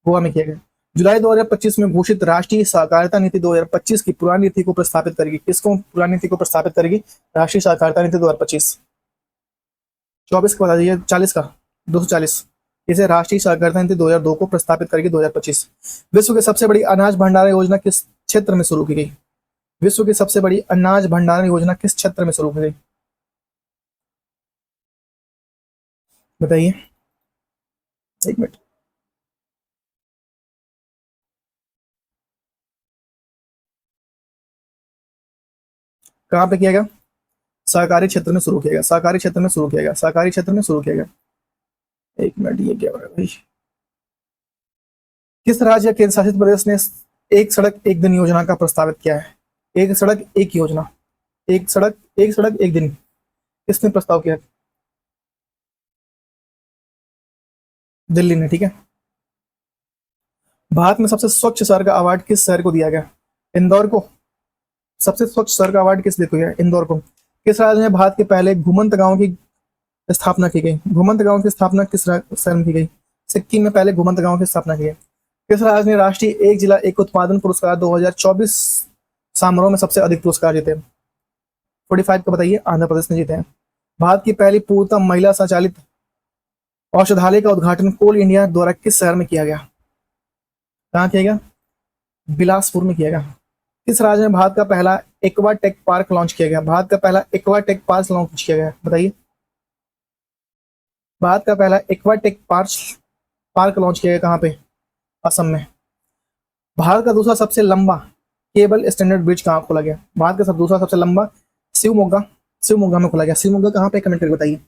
गोवा में किया गया। जुलाई 2025 में घोषित राष्ट्रीय सहकारिता नीति 2025 की पुरानी नीति को प्रस्तावित करेगी। किसको पुरानी नीति को प्रस्तावित करेगी? राष्ट्रीय सहकारिता नीति 2025। 24 का बता दीजिए। 40 का 240 इसे राष्ट्रीय सहकारिता नीति 2002 को प्रस्तावित करेगी 2025। विश्व की सबसे बड़ी अनाज भंडारण योजना किस क्षेत्र में शुरू की गई? विश्व की सबसे बड़ी अनाज भंडारण योजना किस क्षेत्र में शुरू की गई? बताइए। एक मिनट। कहां पे किया गया? सहकारी क्षेत्र में शुरू किया गया। सहकारी क्षेत्र में शुरू किया गया। सहकारी क्षेत्र में शुरू किया गया। एक मिनट। ये क्या हो रहा है भाई? किस राज्य या केंद्र शासित प्रदेश ने एक सड़क एक दिन योजना का प्रस्तावित किया है? एक सड़क एक योजना। एक सड़क एक दिन किसने प्रस्ताव किया? दिल्ली ने। ठीक है। भारत में सबसे स्वच्छ शहर का अवार्ड किस शहर को दिया गया? इंदौर को। सबसे स्वच्छ शहर का अवार्ड किस दिया गया? इंदौर को। किस राज्य में भारत के पहले घुमंत गांव की स्थापना की गई? घुमंत गांव की स्थापना किस शहर में की गई? सिक्किम में पहले घुमंत गांव की स्थापना की गई। किस राज्य ने राष्ट्रीय एक जिला एक उत्पादन पुरस्कार 2024 समारोह में सबसे अधिक पुरस्कार जीते? 45 को बताइए। आंध्र प्रदेश ने जीते हैं। भारत की पहली पूर्णतः महिला संचालित औषधालय का उद्घाटन कोल इंडिया द्वारा किस शहर में किया गया? कहाँ किया गया? बिलासपुर में किया गया। किस राज्य में भारत का पहला एक्वा टेक पार्क लॉन्च किया गया? भारत का पहला एक्वा टेक पार्क लॉन्च किया गया। बताइए। भारत का पहला एक्वा टेक पार्क लॉन्च किया गया कहाँ पे? असम में। भारत का दूसरा सबसे लंबा केबल स्टैंडर्ड ब्रिज कहाँ खोला गया? भारत का दूसरा सबसे लंबा शिवमोगा में खोला गया। शिवमोगा कहाँ पे? कमेंट करके बताइए।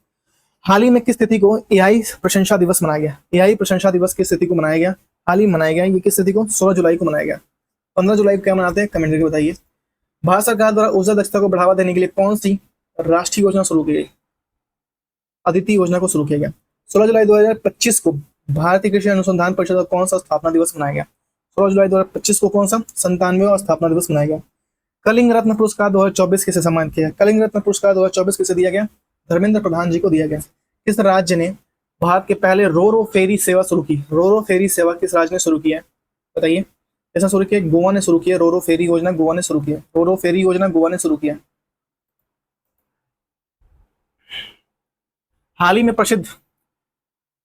हाल ही में किस तिथि को एआई प्रशंसा दिवस मनाया गया? एआई प्रशंसा दिवस किस तिथि को मनाया गया? हाल ही मनाया गया। ये किस तिथि को? 16 जुलाई को मनाया गया। 15 जुलाई को क्या मनाते हैं? कमेंट करके बताइए। भारत सरकार द्वारा ऊर्जा दक्षता को बढ़ावा देने के लिए कौन सी राष्ट्रीय योजना शुरू की गई? अदिति योजना को शुरू किया गया। 16 जुलाई 2025 को भारतीय कृषि अनुसंधान परिषद का कौन सा स्थापना दिवस मनाया गया? 16 जुलाई 2025 को कौन सा 97वां स्थापना दिवस मनाया गया। कलिंग रत्न पुरस्कार 2024 किसे सम्मानित किया? कलिंग रत्न पुरस्कार 2024 किसे दिया गया? धर्मेंद्र प्रधान जी को दिया गया। किस राज्य ने भारत के पहले रोरो फेरी सेवा शुरू की? रोरो फेरी सेवा किस राज्य ने शुरू की है? बताइए। ऐसा शुरू किया? गोवा ने शुरू किया। रोरो फेरी योजना गोवा ने शुरू किया। रोरो फेरी योजना गोवा ने शुरू किया। हाल ही में प्रसिद्ध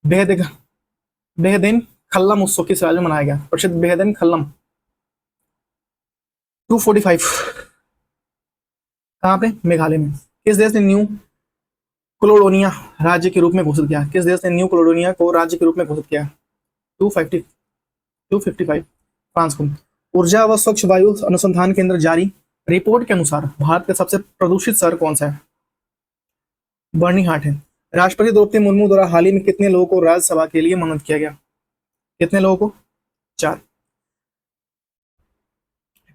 बेहदैन खल्लम उत्सव किस राज्य में मनाया गया? प्रसिद्ध बेहदैन खल्लम। 245 कहाँ पे? मेघालय में। किस देश ने न्यू क्लोडोनिया राज्य के रूप में घोषित किया? किस देश ने न्यू क्लोडोनिया को राज्य के रूप में घोषित किया? 255 फ्रांस को। ऊर्जा व स्वच्छ वायु अनुसंधान केंद्र जारी रिपोर्ट के अनुसार भारत का सबसे प्रदूषित शहर कौन सा है? बर्निंगहाट है। राष्ट्रपति द्रौपदी मुर्मू द्वारा हाल ही में कितने लोगों को राज्यसभा के लिए मनोनीत किया गया? कितने लोगों को? 4।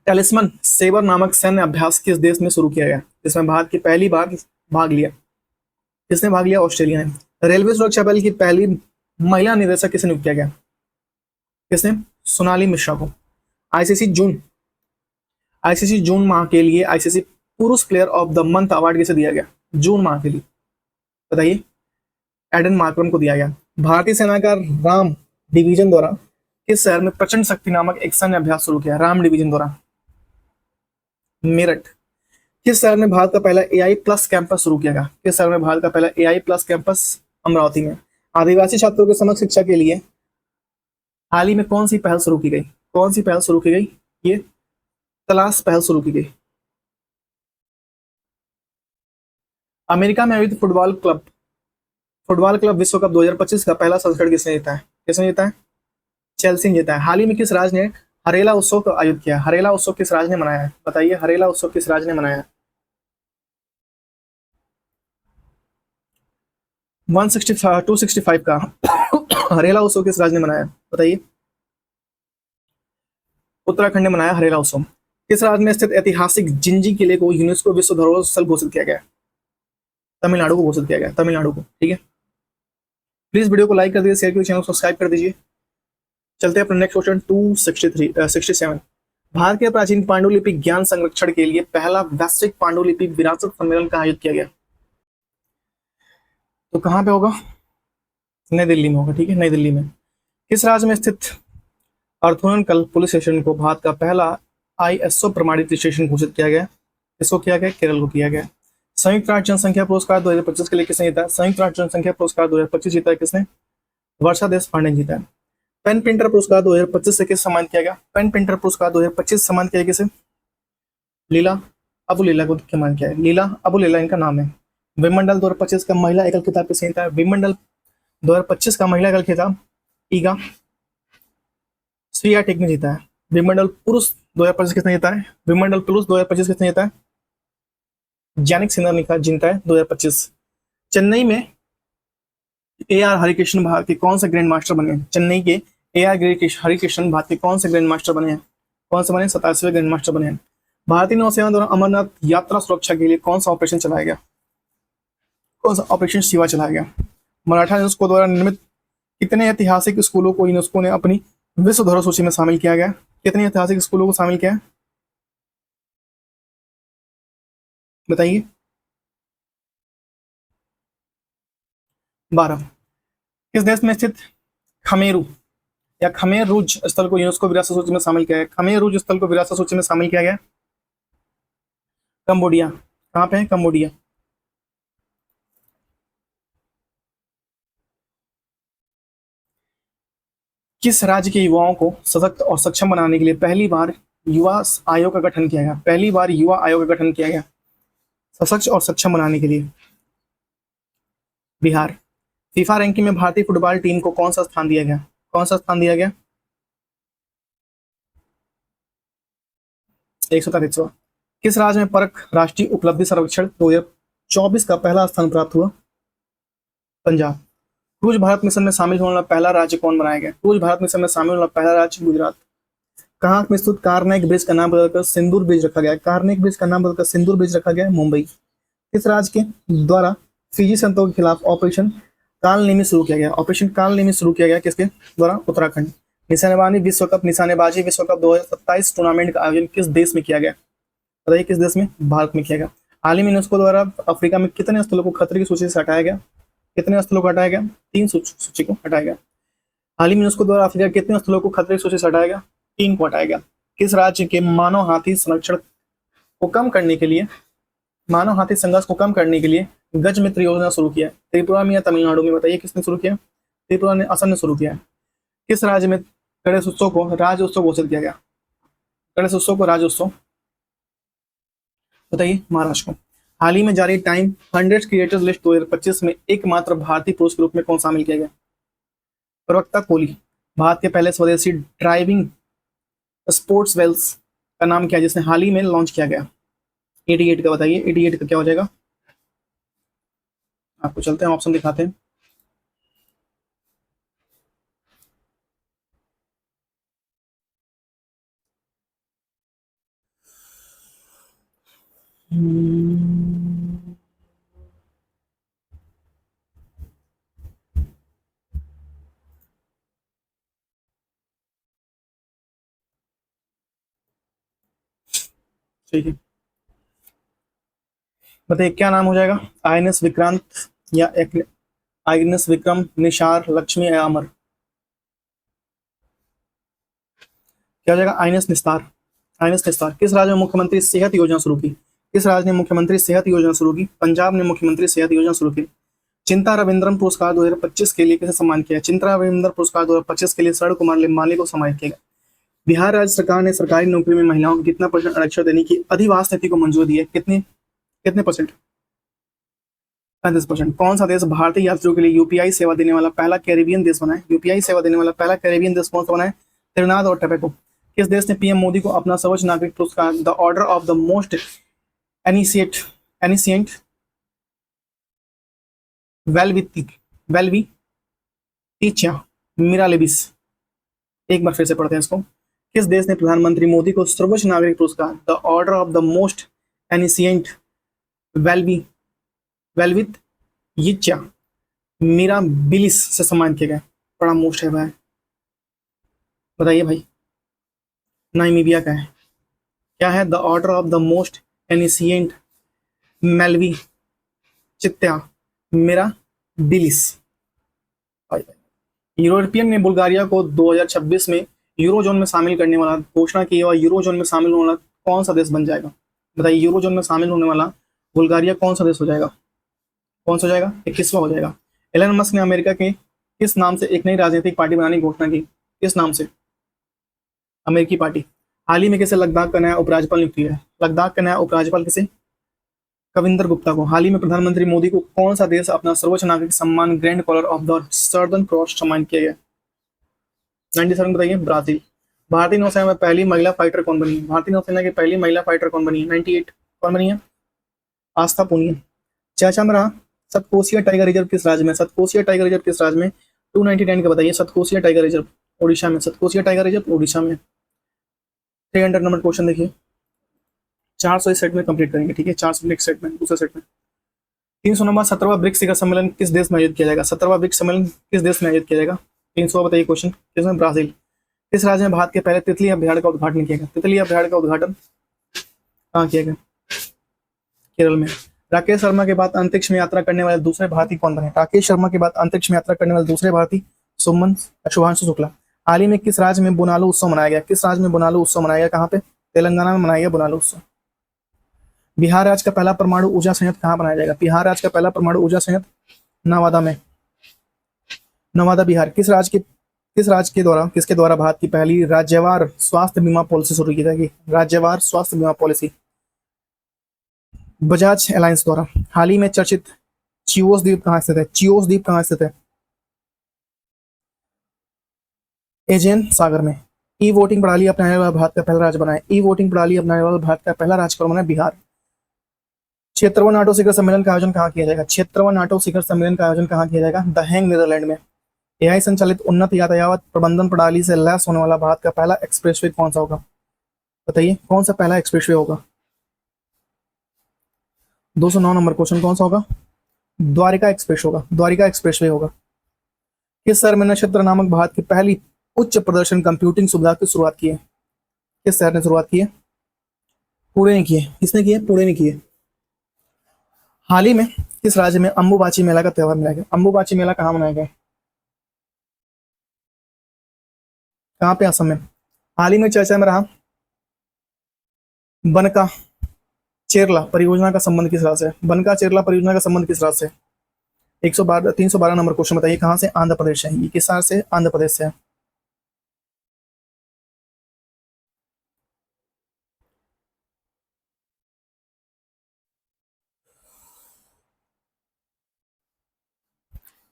टेलिस्मन सेबर नामक सैन्य अभ्यास किस देश में शुरू किया गया, जिसमें भारत की पहली बार भाग लिया? किसने भाग लिया? ऑस्ट्रेलिया ने। रेलवे सुरक्षा बल की पहली महिला निदेशक किसे नियुक्त किया गया? किसने? सोनाली मिश्रा को। आईसीसी जून आईसीसी जून माह के लिए आईसीसी पुरुष player of the month award किसे दिया गया? जून माह के लिए बताइए। एडन मार्करम को दिया गया। भारतीय सेना का राम डिवीजन द्वारा किस शहर में प्रचंड शक्ति नामक एक सैन्य अभ्यास शुरू किया? राम डिवीजन द्वारा मेरठ। किस शहर में भारत का पहला एआई प्लस कैंपस शुरू किया गया? किस शहर में भारत का पहला एआई प्लस कैंपस? अमरावती में। आदिवासी छात्रों के समग्र शिक्षा के लिए हाल ही में कौन सी पहल शुरू की गई? कौन सी पहल शुरू की गई? ये तलाश पहल शुरू की गई। अमेरिका में आयोजित फुटबॉल क्लब विश्व कप 2025 का पहला संस्करण किसने जीता है? किसने जीता है? चेल्सी ने जीता है। हाल ही में किस राज्य ने हरेला उत्सव का आयोजित किया? हरेला उत्सव किस राज्य ने मनाया है? बताइए, हरेला उत्सव किस राज्य ने मनाया है? 265 का हरेला उत्सव किस राज्य ने मनाया? बताइए। उत्तराखंड ने मनाया हरेला उत्सव। किस राज्य में स्थित ऐतिहासिक जिंजी किले को यूनेस्को विश्व धरोहर स्थल घोषित किया गया? तमिलनाडु को घोषित किया गया, तमिलनाडु को। ठीक है, प्लीज वीडियो को लाइक कर दीजिए, शेयर कीजिए, चैनल को सब्सक्राइब कर दीजिए। चलते हैं अपने नेक्स्ट क्वेश्चन 267। भारत के प्राचीन पांडुलिपि ज्ञान संरक्षण के लिए पहला वैश्विक पांडुलिपि विरासत सम्मेलन का आयोजित किया गया, तो कहां पे होगा? नई दिल्ली में होगा। ठीक है, नई दिल्ली में। किस राज्य में स्थित अर्थुनकल पुलिस स्टेशन को भारत का पहला आईएसओ प्रमाणित स्टेशन घोषित किया गया? किसको किया गया? केरल को किया गया। संयुक्त राष्ट्र जनसंख्या पुरस्कार 2025 के लिए किसने जीता? संयुक्त राष्ट्र जनसंख्या पुरस्कार 2025 जीता है किसने? वर्षा देश पांडे ने जीता है। पेन प्रिंटर पुरस्कार 2025 से किस सम्मानित किया गया? पेन प्रिंटर पुरस्कार 2025 सम्मानित किया किसे? लीला अबू लीला को सम्मानित किया है। लीला अबू लीला इनका नाम है। विमंडल 2025 का महिला एकल खिताब किसने जीता है? विमंडल 2025 का महिला एकल खिताब ईगा स्वियाटेक ने जीता है। विमंडल पुरुष 2025 किसने जीता है? विमंडल पुरुष 2025 किसने जीता है? जैनिक सिन्हा ने जीता है 2025। चेन्नई में AR हरिकृष्ण भारत के कौन से ग्रैंड मास्टर बने? चेन्नई के AR हरिकृष्ण भारत के कौन से ग्रैंड मास्टर बने हैं? कौन से बने? 87वें ग्रैंड मास्टर बने हैं। भारतीय नौसेना द्वारा अमरनाथ यात्रा सुरक्षा के लिए कौन सा ऑपरेशन चलाया गया? कौन सा ऑपरेशन शिवा चलाया गया? मराठा यूनेस्को द्वारा निर्मित कितने ऐतिहासिक स्कूलों को यूनेस्को ने अपनी विश्व धरोहर सूची में शामिल किया गया? कितने ऐतिहासिक स्कूलों को शामिल किया है? बताइए। 12। किस देश में स्थित खमेरू या खमेर रूज स्थल को यूनेस्को विरासत सूची में शामिल किया गया? खमेर रूज स्थल को विरासत सूची में शामिल किया गया? कंबोडिया। कहां पे है? कंबोडिया। किस राज्य के युवाओं को सशक्त और सक्षम बनाने के लिए पहली बार युवा आयोग का गठन किया गया? पहली बार युवा आयोग का गठन किया गया सशक्त और सक्षम बनाने के लिए? बिहार। फीफा रैंकिंग में भारतीय फुटबॉल टीम को कौन सा स्थान दिया गया? कौन सा स्थान दिया गया? 143वां। किस राज्य में परख राष्ट्रीय उपलब्धि सर्वेक्षण 2024 का पहला स्थान प्राप्त हुआ? पंजाब। क्रूज भारत मिशन में शामिल होने वाला पहला राज्य कौन बनाया गया? क्रूज भारत मिशन में शामिल होने वाला पहला राज्य गुजरात। कहाँ में स्थित कारनेक ब्रिज का नाम बदलकर सिंदूर ब्रिज रखा गया? कारनेक ब्रिज का नाम बदलकर सिंदूर ब्रिज रखा गया? मुंबई। किस राज्य के द्वारा फिजी संतों के खिलाफ ऑपरेशन काल निमित्त शुरू किया गया? ऑपरेशन काल निमित्त शुरू किया गया किसके द्वारा? उत्तराखंड। निशानेबाजी विश्व कप 2027 टूर्नामेंट का आयोजन किस देश में किया गया? बताइए, किस देश में? भारत में किया गया। हाल ही में यूनेस्को द्वारा अफ्रीका में कितने स्थलों को खतरे की सूची से हटाया गया? कितने स्थलों को हटाया गया? 3 सूची को हटाया गया। हाल ही में यूनेस्को द्वारा अफ्रीका के कितने स्थलों को खतरे की सूची से हटाया गया? 3 को हटाया गया। किस राज्य के मानव हाथी संरक्षण को कम करने के लिए, मानव हाथी संघर्ष को कम करने के लिए गज मित्र योजना शुरू किया है? त्रिपुरा में या तमिलनाडु में? बताइए, किसने शुरू किया? त्रिपुरा ने, असम ने शुरू किया है। किस राज्य में गणेश उत्सव को राज्य उत्सव घोषित किया गया? गणेश उत्सव को राज्य उत्सव, बताइए। महाराष्ट्र को। हाल ही में जारी टाइम 100 क्रिएटर्स लिस्ट 2025 में एकमात्र भारतीय पुरुष के रूप में कौन शामिल किया गया? प्रवक्ता कोहली। भारत के पहले स्वदेशी ड्राइविंग स्पोर्ट्स वेल्स का नाम क्या है जिसने हाल ही में लॉन्च किया गया? 88 का, बताइए 88 का क्या हो जाएगा? आपको चलते हैं ऑप्शन दिखाते हैं। हम्म, ठीक है, बताइए क्या नाम हो जाएगा? आईएनएस विक्रांत या आईएनएस विक्रम, निशार, लक्ष्मी या अमर? क्या हो जाएगा? आईएनएस निस्तार। आईएनएस निस्तार किस राज्य में मुख्यमंत्री सेहत योजना शुरू की? किस राज्य ने मुख्यमंत्री सेहत योजना शुरू की? पंजाब ने मुख्यमंत्री सेहत योजना शुरू की। चिंता रविंद्रन पुरस्कार 2025 के लिए किसे सम्मानित किया? चिंता रविंद्र पुरस्कार 2025 के लिए शरण कुमार लिम्बाली को सम्मानित किया गया। बिहार राज्य सरकार ने सरकारी नौकरी में महिलाओं को कितना % आरक्षण देने की अधिवास नीति को मंजूरी दी है? कितने कितने परसेंट? 35%। कौन सा देश भारतीय यात्रियों के लिए यूपीआई सेवा देने वाला पहला कैरेबियन देश बना है? यूपीआई सेवा देने वाला पहला कैरेबियन देश कौन सा बना है? त्रिनाद और टबैको। किस देश ने पीएम मोदी को अपना सर्वोच्च नागरिक पुरस्कार the order of the most ancient ancient Welwitschia mirabilis, एक बार फिर से पढ़ते हैं इसको। किस देश ने प्रधानमंत्री मोदी को सर्वोच्च नागरिक पुरस्कार the order of the most ancient Welwitschia mirabilis से सम्मानित किया गया? बड़ा मोस्ट है भाई, बताइए भाई। नाइमीबिया का है। क्या है? The order of the most ancient मेलवी चित्या मिराबिलिस। यूरोपियन ने बुल्गारिया को 2026 में यूरोजोन में शामिल करने वाला घोषणा की और यूरोजोन में शामिल होने वाला कौन सा देश बन जाएगा? बताइए, यूरोजोन में शामिल होने वाला बुल्गारिया कौन सा देश हो जाएगा? कौन सा हो जाएगा? 21वां हो जाएगा। एलन मस्क ने अमेरिका के किस नाम से एक नई राजनीतिक पार्टी बनाने की घोषणा की? किस नाम से? अमेरिकी पार्टी। हाल ही में किसे लद्दाख का नया उपराज्यपाल नियुक्त किया है? लद्दाख का नया उपराज्यपाल किसे? कविंदर गुप्ता को। हाल ही में प्रधानमंत्री मोदी को कौन सा देश अपना सर्वोच्च नागरिक सम्मान Grand Collar of the Southern Cross सम्मान किया गया? 97। बताइए। ब्राजील। भारतीय नौसेना में पहली महिला फाइटर कौन बनी है? भारतीय नौसेना की पहली महिला फाइटर कौन बनी है? 98 कौन बनी है? आस्था पूनिया। चाचा मेरा सतकोसिया टाइगर रिजर्व किस राज्य में? सतकोसिया टाइगर रिजर्व किस राज्य में? 299 का बताइए। सतकोसिया टाइगर रिजर्व ओडिशा में। सतकोसिया टाइगर रिजर्व ओडिशा में। 300 नंबर क्वेश्चन देखिए, 400 इस सेट में कंप्लीट करेंगे, ठीक है? 400 नेक्स्ट सेट में, दूसरे सेट में। 300 नंबर 17वां ब्रिक्स शिखर सम्मेलन किस देश में आयोजित किया जाएगा? 17वां ब्रिक्स सम्मेलन किस देश में आयोजित किया जाएगा? 300 बताइए क्वेश्चन। किसमें? ब्राजील। किस राज्य में भारत के पहले तितली अभ्यारण्य का उद्घाटन किया गया? तितली अभ्यारण्य का उद्घाटन कहाँ किया गया? केरल में। राकेश शर्मा के बाद अंतरिक्ष में यात्रा करने वाले दूसरे भारतीय कौन बने? राकेश शर्मा के बाद अंतरिक्ष में यात्रा करने वाले दूसरे भारतीय शुभांशु शुक्ला। हाल ही में किस राज्य में बोनालू उत्सव मनाया गया? किस राज्य में बोनालू उत्सव मनाया गया? कहाँ पे? तेलंगाना में मनाया गया बोनालू उत्सव। बिहार राज्य का पहला परमाणु ऊर्जा संयंत्र कहाँ बनाया जाएगा? बिहार राज्य का पहला परमाणु ऊर्जा संयंत्र नवादा में। नवादा बिहार। किस राज्य के द्वारा किसके द्वारा भारत की पहली राज्यवार स्वास्थ्य बीमा पॉलिसी शुरू की जाएगी? राज्यवार स्वास्थ्य बीमा पॉलिसी बजाज एलायंस द्वारा। हाल ही में चर्चित चिओस द्वीप कहाँ स्थित है? चिओस द्वीप कहाँ स्थित है? एजेन सागर में। ई वोटिंग प्रणाली अपनाने वाला भारत का पहला राज्य बना है। ई वोटिंग प्रणाली अपनाने वाला भारत का पहला राज्य कौन बना है? बिहार। 76वां नाटो शिखर सम्मेलन का आयोजन कहाँ किया जाएगा? 76वां नाटो शिखर सम्मेलन का आयोजन कहाँ किया जाएगा? द हेग नीदरलैंड में। एआई संचालित उन्नत यातायात प्रबंधन प्रणाली से लैस होने वाला भारत का पहला एक्सप्रेसवे कौन सा होगा? बताइए, कौन सा पहला एक्सप्रेसवे होगा? 209 नंबर क्वेश्चन कौन सा होगा? द्वारिका एक्सप्रेस होगा। द्वारिका एक्सप्रेसवे होगा। किस शहर में नक्षत्र नामक भारत की पहली उच्च प्रदर्शन कंप्यूटिंग सुविधा की शुरुआत की है? किस शहर ने शुरुआत की है? पुणे ने की है। किसने की है? पुणे ने की है। हाल ही में किस राज्य में अंबुबाची मेला का त्योहार मनाया गया? अंबुबाची मेला कहाँ मनाया गया? कहाँ पे? असम में। हाल ही में चर्चा में रहा बनका चेरला परियोजना का संबंध किस राज्य से? बनका चेरला परियोजना का संबंध किस राज्य से? 312 नंबर क्वेश्चन बताइए। कहाँ से? आंध्र प्रदेश है। ये किस राज्य से? आंध्र प्रदेश से है।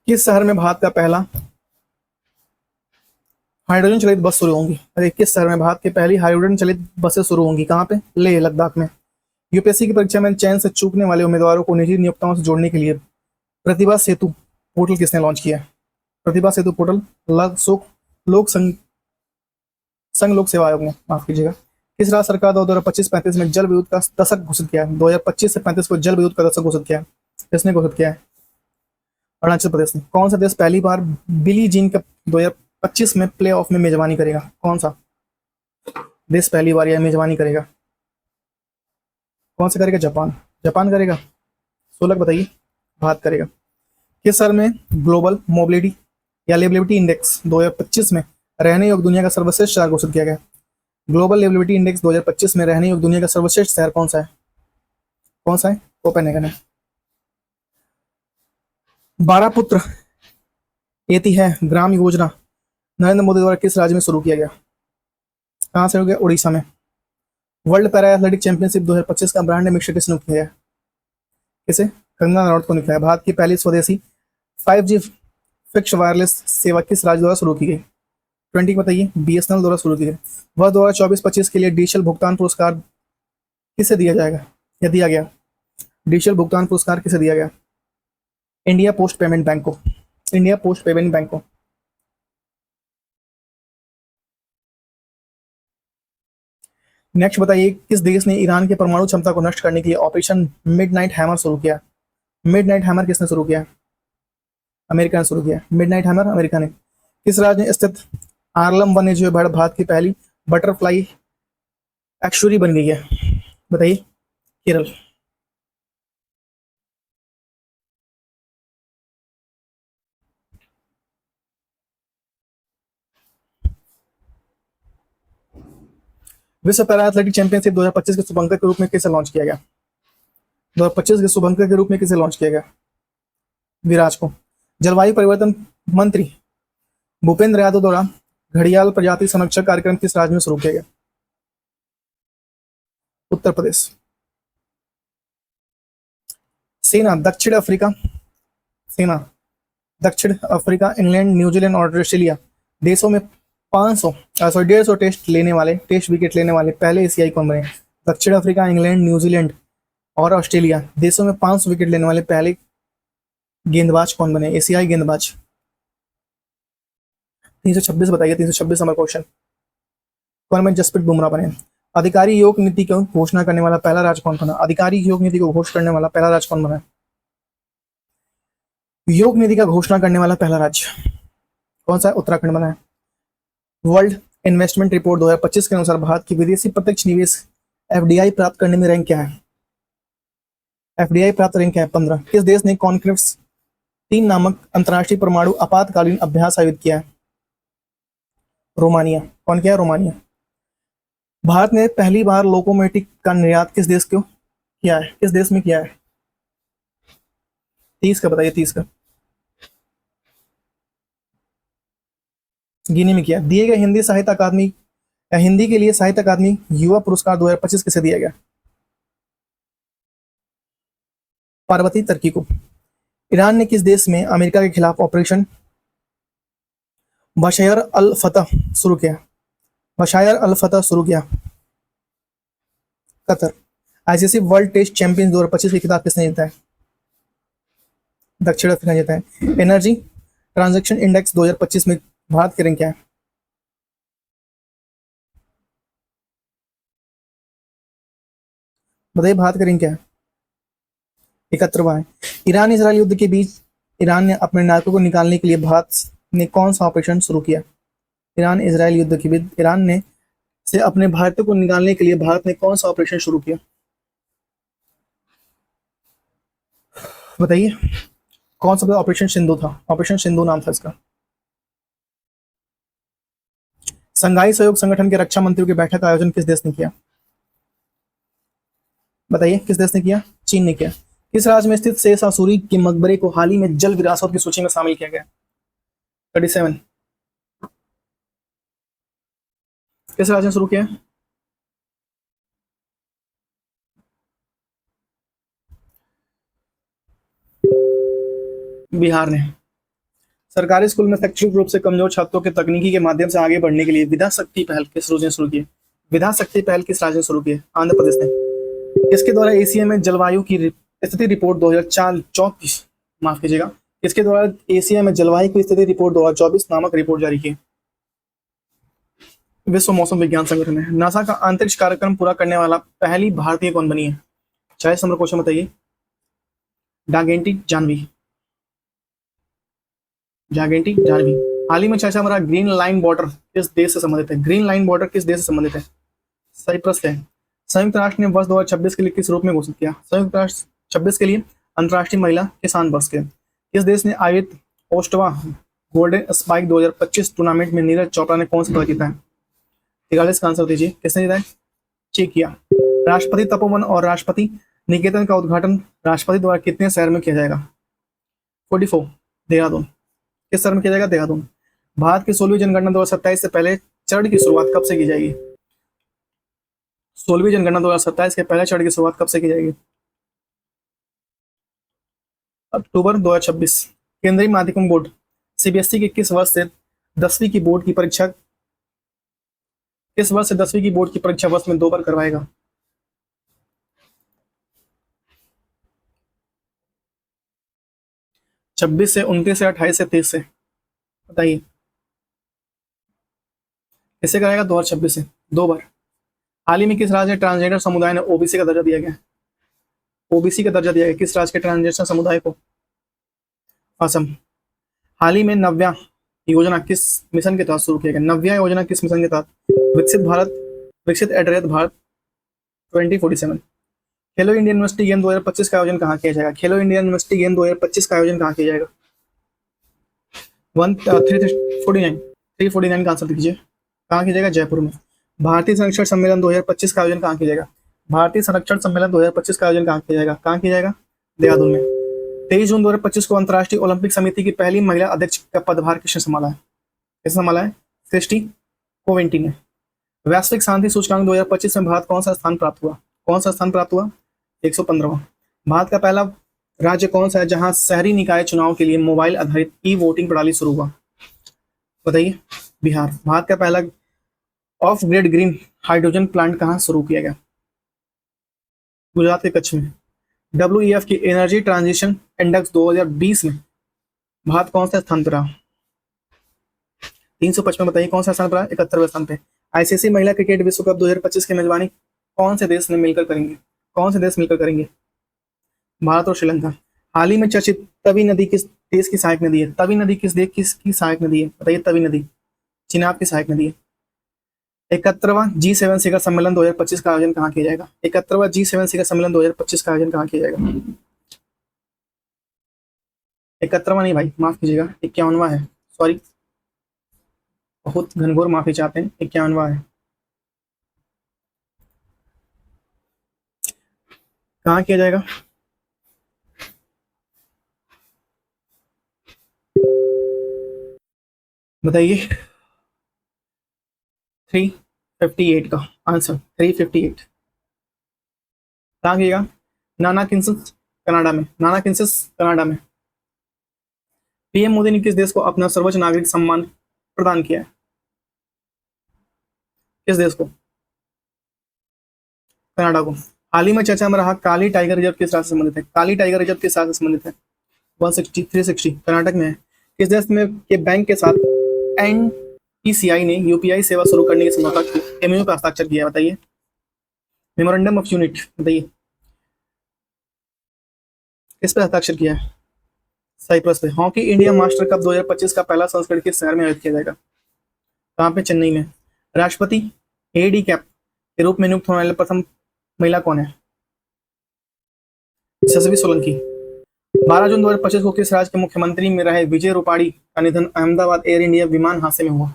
किस शहर में भारत का पहला हाइड्रोजन चलित बस शुरू होंगी? अरे, किस शहर में भारत की पहली हाइड्रोजन चलित बसें शुरू होंगी? कहाँ पे? लेह लद्दाख में। यूपीएससी की परीक्षा में चयन से चूकने वाले उम्मीदवारों को निजी नियोक्ताओं से जोड़ने के लिए प्रतिभा सेतु पोर्टल किसने लॉन्च किया है? प्रतिभा सेतु पोर्टल लोक संघ लोक सेवा आयोग ने, माफ कीजिएगा। किस राज्य सरकार 2025-35 में जल विद्युत का दशक घोषित किया है? 2025 से 35 को जल विद्युत का दशक घोषित किया है, किसने घोषित किया है? अरुणाचल प्रदेश ने। कौन सा देश पहली बार बिली जीन कप 2025 में प्ले ऑफ में मेजबानी करेगा? कौन सा देश पहली बार यह मेजबानी करेगा? कौन सा करेगा? जापान। जापान करेगा। 16 बताइए। भारत करेगा। किस साल में ग्लोबल मोबिलिटी या लिवेबिलिटी इंडेक्स 2025 में रहने योग्य दुनिया का सर्वश्रेष्ठ शहर घोषित किया गया? ग्लोबल लिवेबिलिटी इंडेक्स 2025 में रहने योग्य दुनिया का सर्वश्रेष्ठ शहर कौन सा है? कौन सा है? कोपेनहेगन है। 12 पुत्र एति है ग्राम योजना नरेंद्र मोदी द्वारा किस राज्य में शुरू किया गया? कहां से हो गया? उड़ीसा में। वर्ल्ड पैरा एथलेटिक चैंपियनशिप 2025 का ब्रांड एम्बेसडर किसने नियुक्त किया है? किसे? कंगना रनौत को नियुक्त किया। भारत की पहली स्वदेशी 5G फिक्स्ड वायरलेस सेवा किस राज्य द्वारा शुरू की गई? 20 बताइए। BSNL द्वारा शुरू की गई। वह 2024-25 के लिए डिजिटल भुगतान पुरस्कार किसे दिया जाएगा या दिया गया? डिजिटल भुगतान पुरस्कार किसे दिया गया? इंडिया पोस्ट पेमेंट बैंक को। इंडिया पोस्ट पेमेंट बैंक को। नेक्स्ट बताइए, किस देश ने ईरान की परमाणु क्षमता को नष्ट करने के लिए ऑपरेशन मिडनाइट हैमर शुरू किया? मिडनाइट हैमर किसने शुरू किया? अमेरिका ने शुरू किया। मिडनाइट हैमर अमेरिका ने। किस राज्य में स्थित आर्लम वन्यजीव अभयारण्य भारत की पहली बटरफ्लाई एक्चुरी बन गई है? बताइए। केरल। विश्व पैरा एथलेटिक चैंपियनशिप 2025 के शुभंकर के रूप में किसे लॉन्च किया गया? 2025 के शुभंकर के रूप में किसे लॉन्च किया गया? विराज को। जलवायु परिवर्तन मंत्री भूपेंद्र यादव द्वारा घड़ियाल प्रजाति संरक्षण कार्यक्रम किस राज्य में शुरू किया गया? उत्तर प्रदेश। सेना दक्षिण अफ्रीका, इंग्लैंड, न्यूजीलैंड और ऑस्ट्रेलिया देशों में 150 टेस्ट विकेट लेने वाले पहले एशियाई कौन बने? दक्षिण अफ्रीका, इंग्लैंड, न्यूजीलैंड और ऑस्ट्रेलिया देशों में 500 विकेट लेने वाले पहले गेंदबाज कौन बने? एशियाई गेंदबाज। 326 बताइए। 326 नंबर क्वेश्चन। कौन बने? जसप्रीत बुमराह बने। अधिकारी योग नीति को घोषणा करने वाला पहला राज्य कौन बना? अधिकारी योग नीति को घोषणा करने वाला पहला राज्य कौन बना? योग नीति का घोषणा करने वाला पहला राज्य कौन सा है? उत्तराखंड बना है। वर्ल्ड इन्वेस्टमेंट रिपोर्ट 2025 के अनुसार भारत की विदेशी प्रत्यक्ष निवेश FDI प्राप्त करने में रैंक क्या है? FDI प्राप्त रैंक क्या है? 15। किस देश ने कॉन्क्रिप्स 3 नामक अंतर्राष्ट्रीय परमाणु आपातकालीन अभ्यास आयोजित किया है? रोमानिया। कौन किया? रोमानिया। भारत ने पहली बार लोकोमोटिव का निर्यात किस देश को किया है? किस देश में किया है? 30 का बताइए। 30 का। गिनी में किया। दिए गए हिंदी साहित्य अकादमी या हिंदी के लिए साहित्य अकादमी युवा पुरस्कार 2025 किसे दिया गया? पार्वती तर्की को। ईरान ने किस देश में अमेरिका के खिलाफ ऑपरेशन बशायर अल फतह शुरू किया? बशायर अल फतह शुरू किया। Qatar. ICC World Test Champion 2025 की खिताब किसने जीता है? दक्षिण अफ्रीका जीता है। एनर्जी ट्रांजैक्शन इंडेक्स 2025 में भारत की रैंक क्या है? बताइए। भारत का रैंक क्या है? 71वां है। ईरान इजरायल युद्ध के बीच ईरान ने अपने नायकों को निकालने के लिए भारत ने कौन सा ऑपरेशन शुरू किया? ईरान इजरायल युद्ध के बीच ईरान ने से अपने भारतीयों को निकालने के लिए भारत ने कौन सा ऑपरेशन शुरू किया? बताइए। कौन सा? ऑपरेशन सिंधु था। ऑपरेशन सिंधु नाम था इसका। संघाई सहयोग संगठन के रक्षा मंत्रियों की बैठक का आयोजन किस देश ने किया? बताइए। किस देश ने किया? चीन ने किया। किस राज्य में स्थित शेष आसुरी के मकबरे को हाल ही में जल विरासत की सूची में शामिल किया गया? 37। किस राज्य ने शुरू किया? बिहार ने। सरकारी स्कूल में शैक्षणिक रूप से कमजोर छात्रों के तकनीकी के माध्यम से आगे बढ़ने के लिए विद्या शक्ति पहल किस राज्य ने शुरू की? विद्या शक्ति पहल किस राज्य ने शुरू की? आंध्र प्रदेश ने। इसके द्वारा एशिया में जलवायु की स्थिति रिपोर्ट 2034 माफ कीजिएगा, किसके द्वारा एशिया में जलवायु की स्थिति रिपोर्ट 2024 नामक रिपोर्ट जारी की? विश्व मौसम विज्ञान संगठन है। नासा का अंतरिक्ष कार्यक्रम पूरा करने वाला पहली भारतीय कौन बनी है? 40 नंबर क्वेश्चन बताइए। जागेंटी जानवी। जागेंटी जानवी। हाल ही में चर्चा में रहा ग्रीन लाइन बॉर्डर किस देश से संबंधित है? ग्रीन लाइन बॉर्डर किस देश से संबंधित है? साइप्रस है। संयुक्त राष्ट्र ने वर्ष 2026 के लिए किस रूप में घोषित किया? संयुक्त राष्ट्र 26 के लिए अंतर्राष्ट्रीय महिला किसान वर्ष के। किस देश ने आयोजित ओस्टवा गोल्डन स्पाइक 2025 टूर्नामेंट में नीरज चोपड़ा ने कौन सा पदक जीता है? 43 का आंसर दीजिए, किसने जीता है? चेकिया। राष्ट्रपति तपोवन और राष्ट्रपति निकेतन का उद्घाटन राष्ट्रपति द्वारा कितने शहर में किया जाएगा? 44 देहरादून। किस शहर में किया जाएगा? देहरादून। भारत की 16वीं जनगणना 2027 से पहले चरण की शुरुआत कब से की जाएगी? 16वीं जनगणना 2027 के पहले चरण की शुरुआत कब से की जाएगी? अक्टूबर 2026। केंद्रीय माध्यमिक बोर्ड सीबीएसई के किस वर्ष से 10वीं की बोर्ड की परीक्षा वर्ष में 2 बार करवाएगा? 26 से, 29 से, 28 से, 30 से, बताइए किससे कराएगा? 2026 से 2 बार। हाल ही में किस राज्य ने ट्रांसजेंडर समुदाय ने ओबीसी का दर्जा दिया गया? ओबीसी का दर्जा दिया गया किस राज्य के ट्रांसजेंडर समुदाय को? असम। हाल ही में नव्या योजना किस मिशन के तहत शुरू किया गया? नव्या योजना किस मिशन के तहत? विकसित एट भारत 2047। खेलो इंडिया यूनिवर्सिटी गेम 2025 का आयोजन कहाँ किया जाएगा? खेलो इंडिया यूनिवर्सिटी गेम 2025 का आयोजन कहाँ किया जाएगा? 349 का आंसर दीजिए, कहाँ किया जाएगा? जयपुर में। भारतीय संरक्षण सम्मेलन 2025 का आयोजन कहाँ किया जाएगा? भारतीय संरक्षण सम्मेलन 2025 का आयोजन कहाँ किया जाएगा? कहाँ किया जाएगा? देहरादून में। 23 जून 2025 को अंतर्राष्ट्रीय ओलंपिक समिति की पहली महिला अध्यक्ष का पदभार किसने संभाला है? किसने संभाला है? क्रिस्टी कोवेंटी ने। वैश्विक शांति सूचकांक 2025 में भारत कौन सा स्थान प्राप्त हुआ? कौन सा स्थान प्राप्त हुआ? 115वां। भारत का पहला राज्य कौन सा है जहां शहरी निकाय चुनाव के लिए मोबाइल आधारित ई वोटिंग प्रणाली शुरू हुआ? बताइए। बिहार। भारत का पहला of grid green hydrogen plant कहां शुरू किया गया? गुजरात के कच्छ में। WEF की एनर्जी ट्रांजिशन इंडेक्स 2020 में भारत कौन सा स्थान पर रहा? 355। बताइए कौन सा स्थान पर रहा? 71वें स्थान पे। आईसीसी महिला क्रिकेट विश्व कप 2025 की मेजबानी कौन से देश ने मिलकर करेंगे? कौन से देश मिलकर करेंगे? भारत और श्रीलंका। हाल ही में चर्चित तवी नदी किस देश की सहायक नदी है? तवी नदी किस देश की सहायक नदी है? बताइए। तवी नदी चिनाब की सहायक नदी है। 71वां G7 शिखर सम्मेलन 2025 का आयोजन कहाँ किया जाएगा? 71वां G7 शिखर सम्मेलन 2025 का आयोजन कहाँ किया जाएगा? 71वां नहीं भाई, माफ कीजिएगा, 51वां है, सॉरी, बहुत घनघोर माफी चाहते हैं, 51वां है। कहाँ किया जाएगा? बताइए। 358 का आंसर 358 कहाँ किएगा? नानाकिंसस कनाडा में। नानाकिंसस कनाडा में। पीएम मोदी ने किस देश को अपना सर्वोच्च नागरिक सम्मान प्रदान किया है? किस देश को? कनाडा को। हाल ही में चर्चा में रहा काली टाइगर रिजर्व किस राज्य से संबंधित है? काली टाइगर रिजर्व किस राज्य से संबंधित है? 360 कर्नाटक में है। किस देश में के बैंक के साथ एनपीसीआई ने यूपीआई सेवा शुरू करने की समझौता एमओयू पर हस्ताक्षर किया? बताइए। मेमोरेंडम ऑफ यूनिट, बताइए किस पर हस्ताक्षर किया है? साइप्रस पे। हॉकी इंडिया मास्टर कप 2025 का पहला संस्करण किस शहर में आयोजित किया जाएगा? कहाँ पे? चेन्नई में। राष्ट्रपति एडी कैप के रूप में नियुक्त होने वाली प्रथम महिला कौन है? शशि सोलंकी। 12 जून 2025 को किस राज्य के मुख्यमंत्री में रहे विजय रूपाणी का निधन अहमदाबाद एयर इंडिया विमान हादसे में हुआ?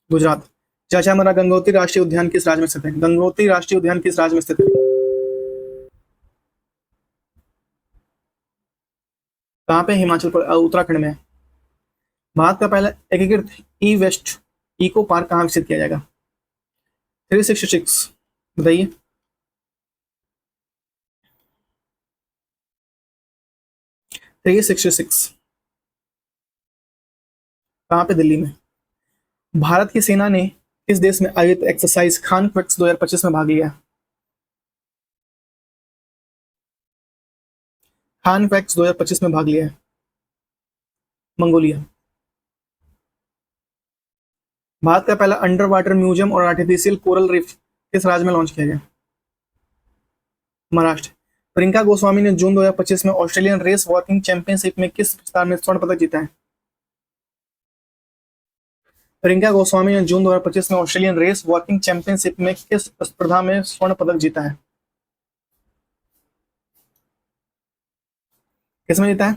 गुजरात। चाचा मरा गंगोत्री राष्ट्रीय उद्यान किस राज्य में स्थित है? गंगोत्री राष्ट्रीय उद्यान किस राज्य में स्थित है? कहाँ पे? हिमाचल प्रदेश, उत्तराखंड में। भारत का पहला एकीकृत ई वेस्ट इको पार्क कहाँ विकसित किया जाएगा? 366, बताइए। थ्री सिक्सटी सिक्स कहाँ पे? दिल्ली में। भारत की सेना ने किस देश में आयोजित एक्सरसाइज खान क्वेट्स 2025 में भाग लिया? खान फैक्ट्स 2025 में भाग लिया है? मंगोलिया। भारत का पहला अंडर वाटर म्यूजियम और आर्टिफिशियल कोरल रीफ किस राज्य में लॉन्च किया गया? महाराष्ट्र। प्रियंका गोस्वामी ने जून 2025 में ऑस्ट्रेलियन रेस वॉकिंग चैंपियनशिप में किस स्पर्धा में स्वर्ण पदक जीता है? प्रियंका गोस्वामी ने जून 2025 में ऑस्ट्रेलियन रेस वॉकिंग चैंपियनशिप में किस स्पर्धा में स्वर्ण पदक जीता है? किसमें जीता है?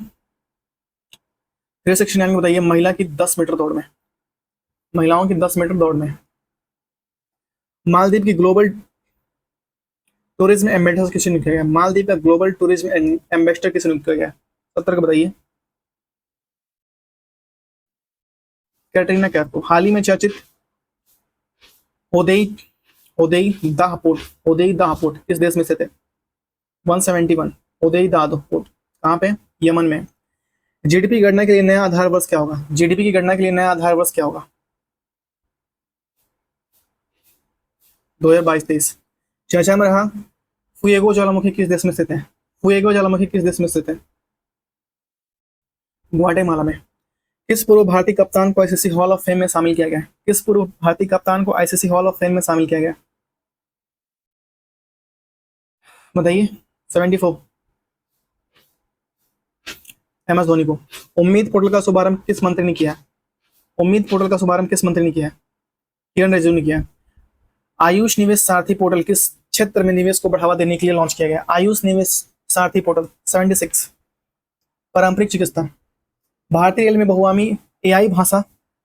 369 बताइए। महिला की 10 मीटर दौड़ में, महिलाओं की 10 मीटर दौड़ में। मालदीव की ग्लोबल टूरिज्म एम्बेसडर किसे नियुक्त किया गया? मालदीव का ग्लोबल टूरिज्म एम्बेसडर किसे नियुक्त किया गया? 70 का बताइए। कैटरीना कैफ को। हाल ही में चर्चित ओदेई ओदेई दाह पोर्ट ओदेई दाह पोर्ट किस देश में स्थित है? 171। ओदेई दाह पोर्ट कहाँ पे? यमन में। जीडीपी की गणना के लिए नया आधार वर्ष क्या होगा? जीडीपी की गणना के लिए नया आधार वर्ष क्या होगा? 2022-23। चर्चा में रहा फुएगो ज्वालामुखी किस देश में स्थित है? फुएगो ज्वालामुखी किस देश में स्थित है? ग्वाटेमाला में। किस पूर्व भारतीय कप्तान को आईसीसी हॉल ऑफ फेम में शामिल किया गया? किस पूर्व भारतीय कप्तान को आईसीसी हॉल ऑफ फेम में शामिल किया गया? बताइए। 74। एम एस धोनी को। उम्मीद पोर्टल का शुभारंभ किस मंत्री ने किया? उम्मीद पोर्टल का शुभारंभ किस मंत्री ने किया? किरण रिजिजू ने किया। आयुष निवेश सारथी पोर्टल किस क्षेत्र में निवेश को बढ़ावा देने के लिए लॉन्च किया गया? आयुष निवेश सारथी पोर्टल। 76। पारंपरिक चिकित्सा। भारतीय रेल में बहुआयामी एआई भाषा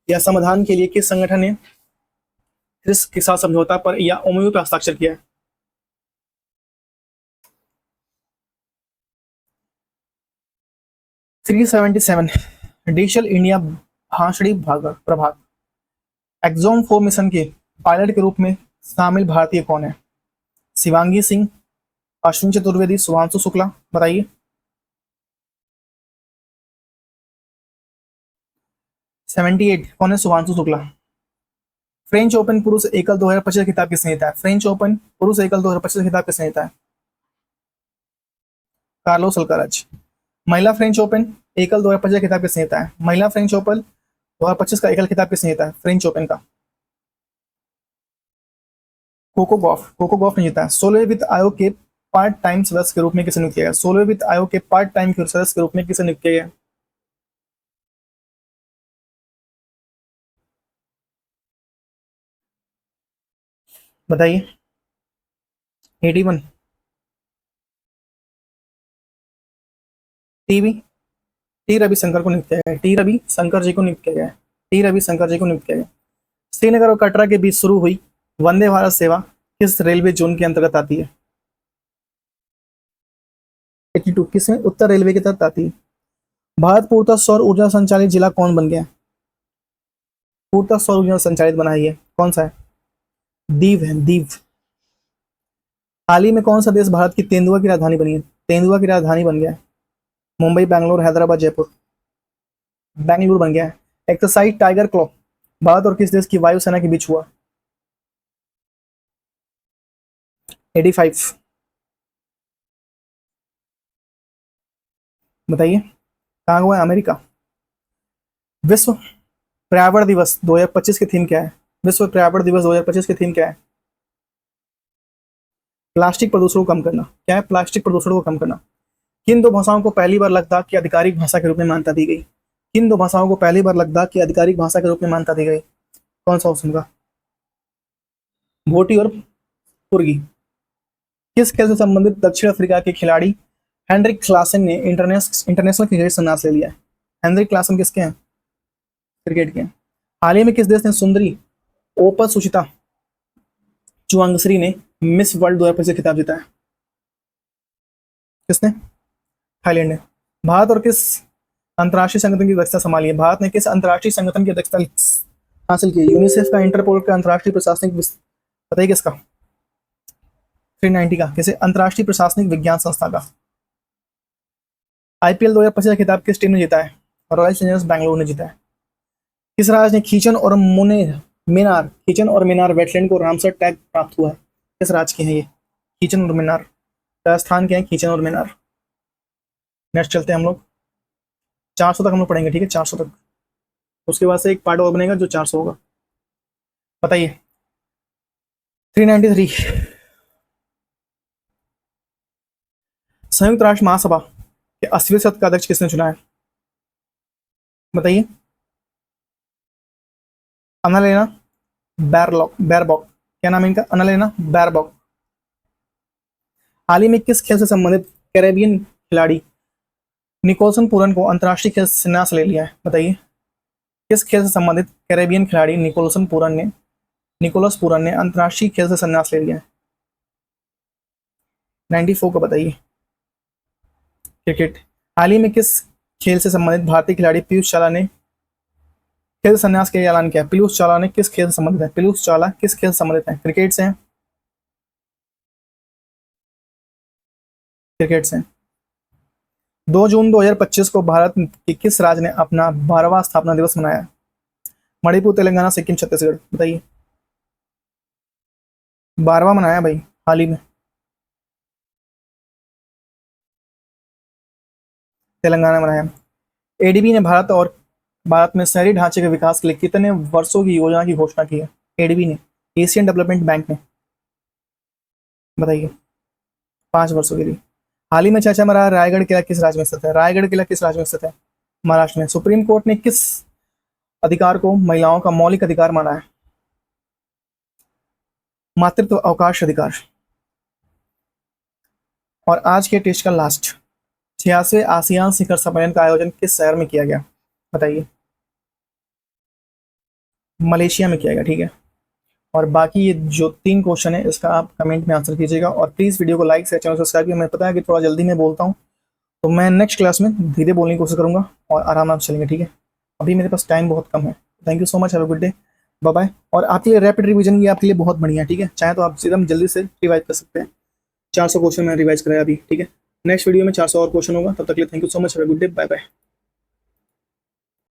या समाधान के लिए किस संगठन ने क्रिस के साथ समझौता पर या एमओयू पर हस्ताक्षर किया है? 377। डिजिटल इंडिया भाषणी प्रभाग। एक्सॉम 4 मिशन के पायलट के रूप में शामिल भारतीय कौन है? शिवांगी सिंह, अश्विन चतुर्वेदी, शुभांशु शुक्ला। बताइए। 78। कौन है शुभांशु शुक्ला? फ्रेंच ओपन पुरुष एकल 2025 खिताब किसने जीता है? फ्रेंच ओपन पुरुष एकल 2025 खिताब किसने जीता है? Carlos Alcaraz. महिला फ्रेंच ओपन एकल 2025 खिताब किसने जीता है? महिला फ्रेंच ओपन 2025 का एकल खिताब किसने जीता है? फ्रेंच ओपन का कोको गॉफ ने जीता है। 16वें वित्त आयोग के पार्ट टाइम सदस्य के रूप में किसे नियुक्त किया गया? 16वें वित्त आयोग के पार्ट टाइम सदस्य के रूप में किसे नियुक्त किया गया? बताइए। 81। टीवी टी रविशंकर को नियुक्त किया गया। टी रविशंकर जी को नियुक्त किया गया। टी रविशंकर जी को नियुक्त किया गया। श्रीनगर और कटरा के बीच शुरू हुई वंदे भारत सेवा किस रेलवे जोन के अंतर्गत आती है? 82। किसमें? उत्तर रेलवे के तहत आती है। भारत पूर्णतः सौर ऊर्जा संचालित जिला कौन बन गया? पूर्णतः सौर ऊर्जा संचालित बना है। कौन सा है? दीव है, दीव। हाल ही में कौन सा देश भारत की तेंदुआ की राजधानी बनी है? तेंदुआ की राजधानी बन गया है। मुंबई, बैंगलोर, हैदराबाद, जयपुर। बेंगलुरु बन गया है। एक्सरसाइज टाइगर क्लॉ भारत और किस देश की वायुसेना के बीच हुआ? 85। बताइए। कहाँ हुआ है? अमेरिका। विश्व पर्यावरण दिवस 2025 की थीम क्या है? विश्व पर्यावरण दिवस 2025 की थीम क्या है? प्लास्टिक प्रदूषण को कम करना। क्या है? प्लास्टिक प्रदूषण को कम करना। किन दो भाषाओं को पहली बार लद्दाख की आधिकारिक भाषा के रूप में मान्यता दी गई? किन दो भाषाओं को पहली बार लद्दाख की आधिकारिक भाषा के रूप में मान्यता दी गई? कौन सा ऑप्शन का? भोटी और पुर्गी। किस खेल से संबंधित दक्षिण अफ्रीका के खिलाड़ी हेनरिक क्लासन ने इंटरनेशनल क्रिकेट संन्यास ले लिया है? हेनरिक क्लासन किसके हैं? क्रिकेट के। हाल ही में किस देश ने सुंदरी ओपा सुचिता चुआंगश्री ने मिस वर्ल्ड 2025 खिताब जीता है? किसने? थाईलैंड ने। भारत और किस अंतर्राष्ट्रीय संगठन की अध्यक्षता संभाली है? भारत ने किस अंतर्राष्ट्रीय संगठन की अध्यक्षता हासिल की? यूनिसेफ का, इंटरपोल का, अंतर्राष्ट्रीय प्रशासनिक बताइए किसका? 390 का। किसे? अंतर्राष्ट्रीय प्रशासनिक विज्ञान संस्था का। आईपीएल 2025 का खिताब किस टीम ने जीता है? रॉयल चैलेंजर्स बैंगलोर ने जीता है। किस राज्य ने खीचन और मेनार वेटलैंड को रामसर टैग प्राप्त हुआ है? किस राज्य के हैं ये खीचन और मेनार? राजस्थान के हैं खीचन और मेनार। नेक्स्ट चलते हैं हम लोग, 400 तक हम लोग पढ़ेंगे, ठीक है, 400 तक। उसके बाद से एक पार्ट और बनेगा जो 400 होगा। बताइए 393, संयुक्त राष्ट्र महासभा के 80वें सत्र का अध्यक्ष किसने चुना है? बताइए। अन्नालेना बैरबॉक, क्या नाम है इनका? अन्नालेना बैरबॉक। हाल ही में किस खेल से संबंधित कैरेबियन खिलाड़ी निकोलसन पूरन को अंतर्राष्ट्रीय खेल से संन्यास ले लिया है? बताइए। किस खेल से संबंधित कैरेबियन खिलाड़ी निकोलस पूरन ने अंतर्राष्ट्रीय खेल से संन्यास ले लिया है? 94 का बताइए। क्रिकेट। हाल ही में किस खेल से संबंधित भारतीय खिलाड़ी पीयूष चावला ने खेल संन्यास के लिए ऐलान किया? पीयूष चावला ने किस खेल से संबंधित है? पीयूष चावला किस खेल से संबंधित है? क्रिकेट से हैं? क्रिकेट से। 2 जून 2025 को भारत के किस राज्य ने अपना 12वां स्थापना दिवस मनाया? मणिपुर, तेलंगाना, सिक्किम, छत्तीसगढ़। बताइए। 12वां मनाया भाई, हाल ही में। तेलंगाना मनाया। एडीबी ने भारत में शहरी ढांचे के विकास के लिए कितने वर्षों की योजना की घोषणा की है? एडीबी ने, एशियन डेवलपमेंट बैंक ने। बताइए। 5 वर्षों के लिए। हाल ही में चर्चा में रहा रायगढ़ किला किस राज्य में स्थित है? रायगढ़ किला किस राज्य में स्थित है? महाराष्ट्र में। सुप्रीम कोर्ट ने किस अधिकार को महिलाओं का मौलिक अधिकार माना है? मातृत्व अवकाश अधिकार। और आज के टेस्ट का लास्ट, 86वें आसियान शिखर सम्मेलन का आयोजन किस शहर में किया गया? बताइए। मलेशिया में किया गया, ठीक है। और बाकी ये जो 3 क्वेश्चन है इसका आप कमेंट में आंसर कीजिएगा, और प्लीज़ वीडियो को लाइक से चैनल सब्सक्राइब कीजिए। मैं पता है कि थोड़ा जल्दी में बोलता हूँ, तो मैं नेक्स्ट क्लास में धीरे बोलने की कोशिश करूंगा और आराम से चलेंगे, ठीक है। अभी मेरे पास टाइम बहुत कम है। Thank you so much, have a good day, bye bye. और आपके लिए रैपिड रिवीजन ये आपके लिए बहुत बढ़िया है, ठीक है। चाहे तो आप एकदम जल्दी से रिवाइज कर सकते हैं। 400 क्वेश्चन मैंने रिवाइज कराया अभी, ठीक है। नेक्स्ट वीडियो में 400 और क्वेश्चन होगा, तब तक के लिए thank you so much, have a good day, bye bye.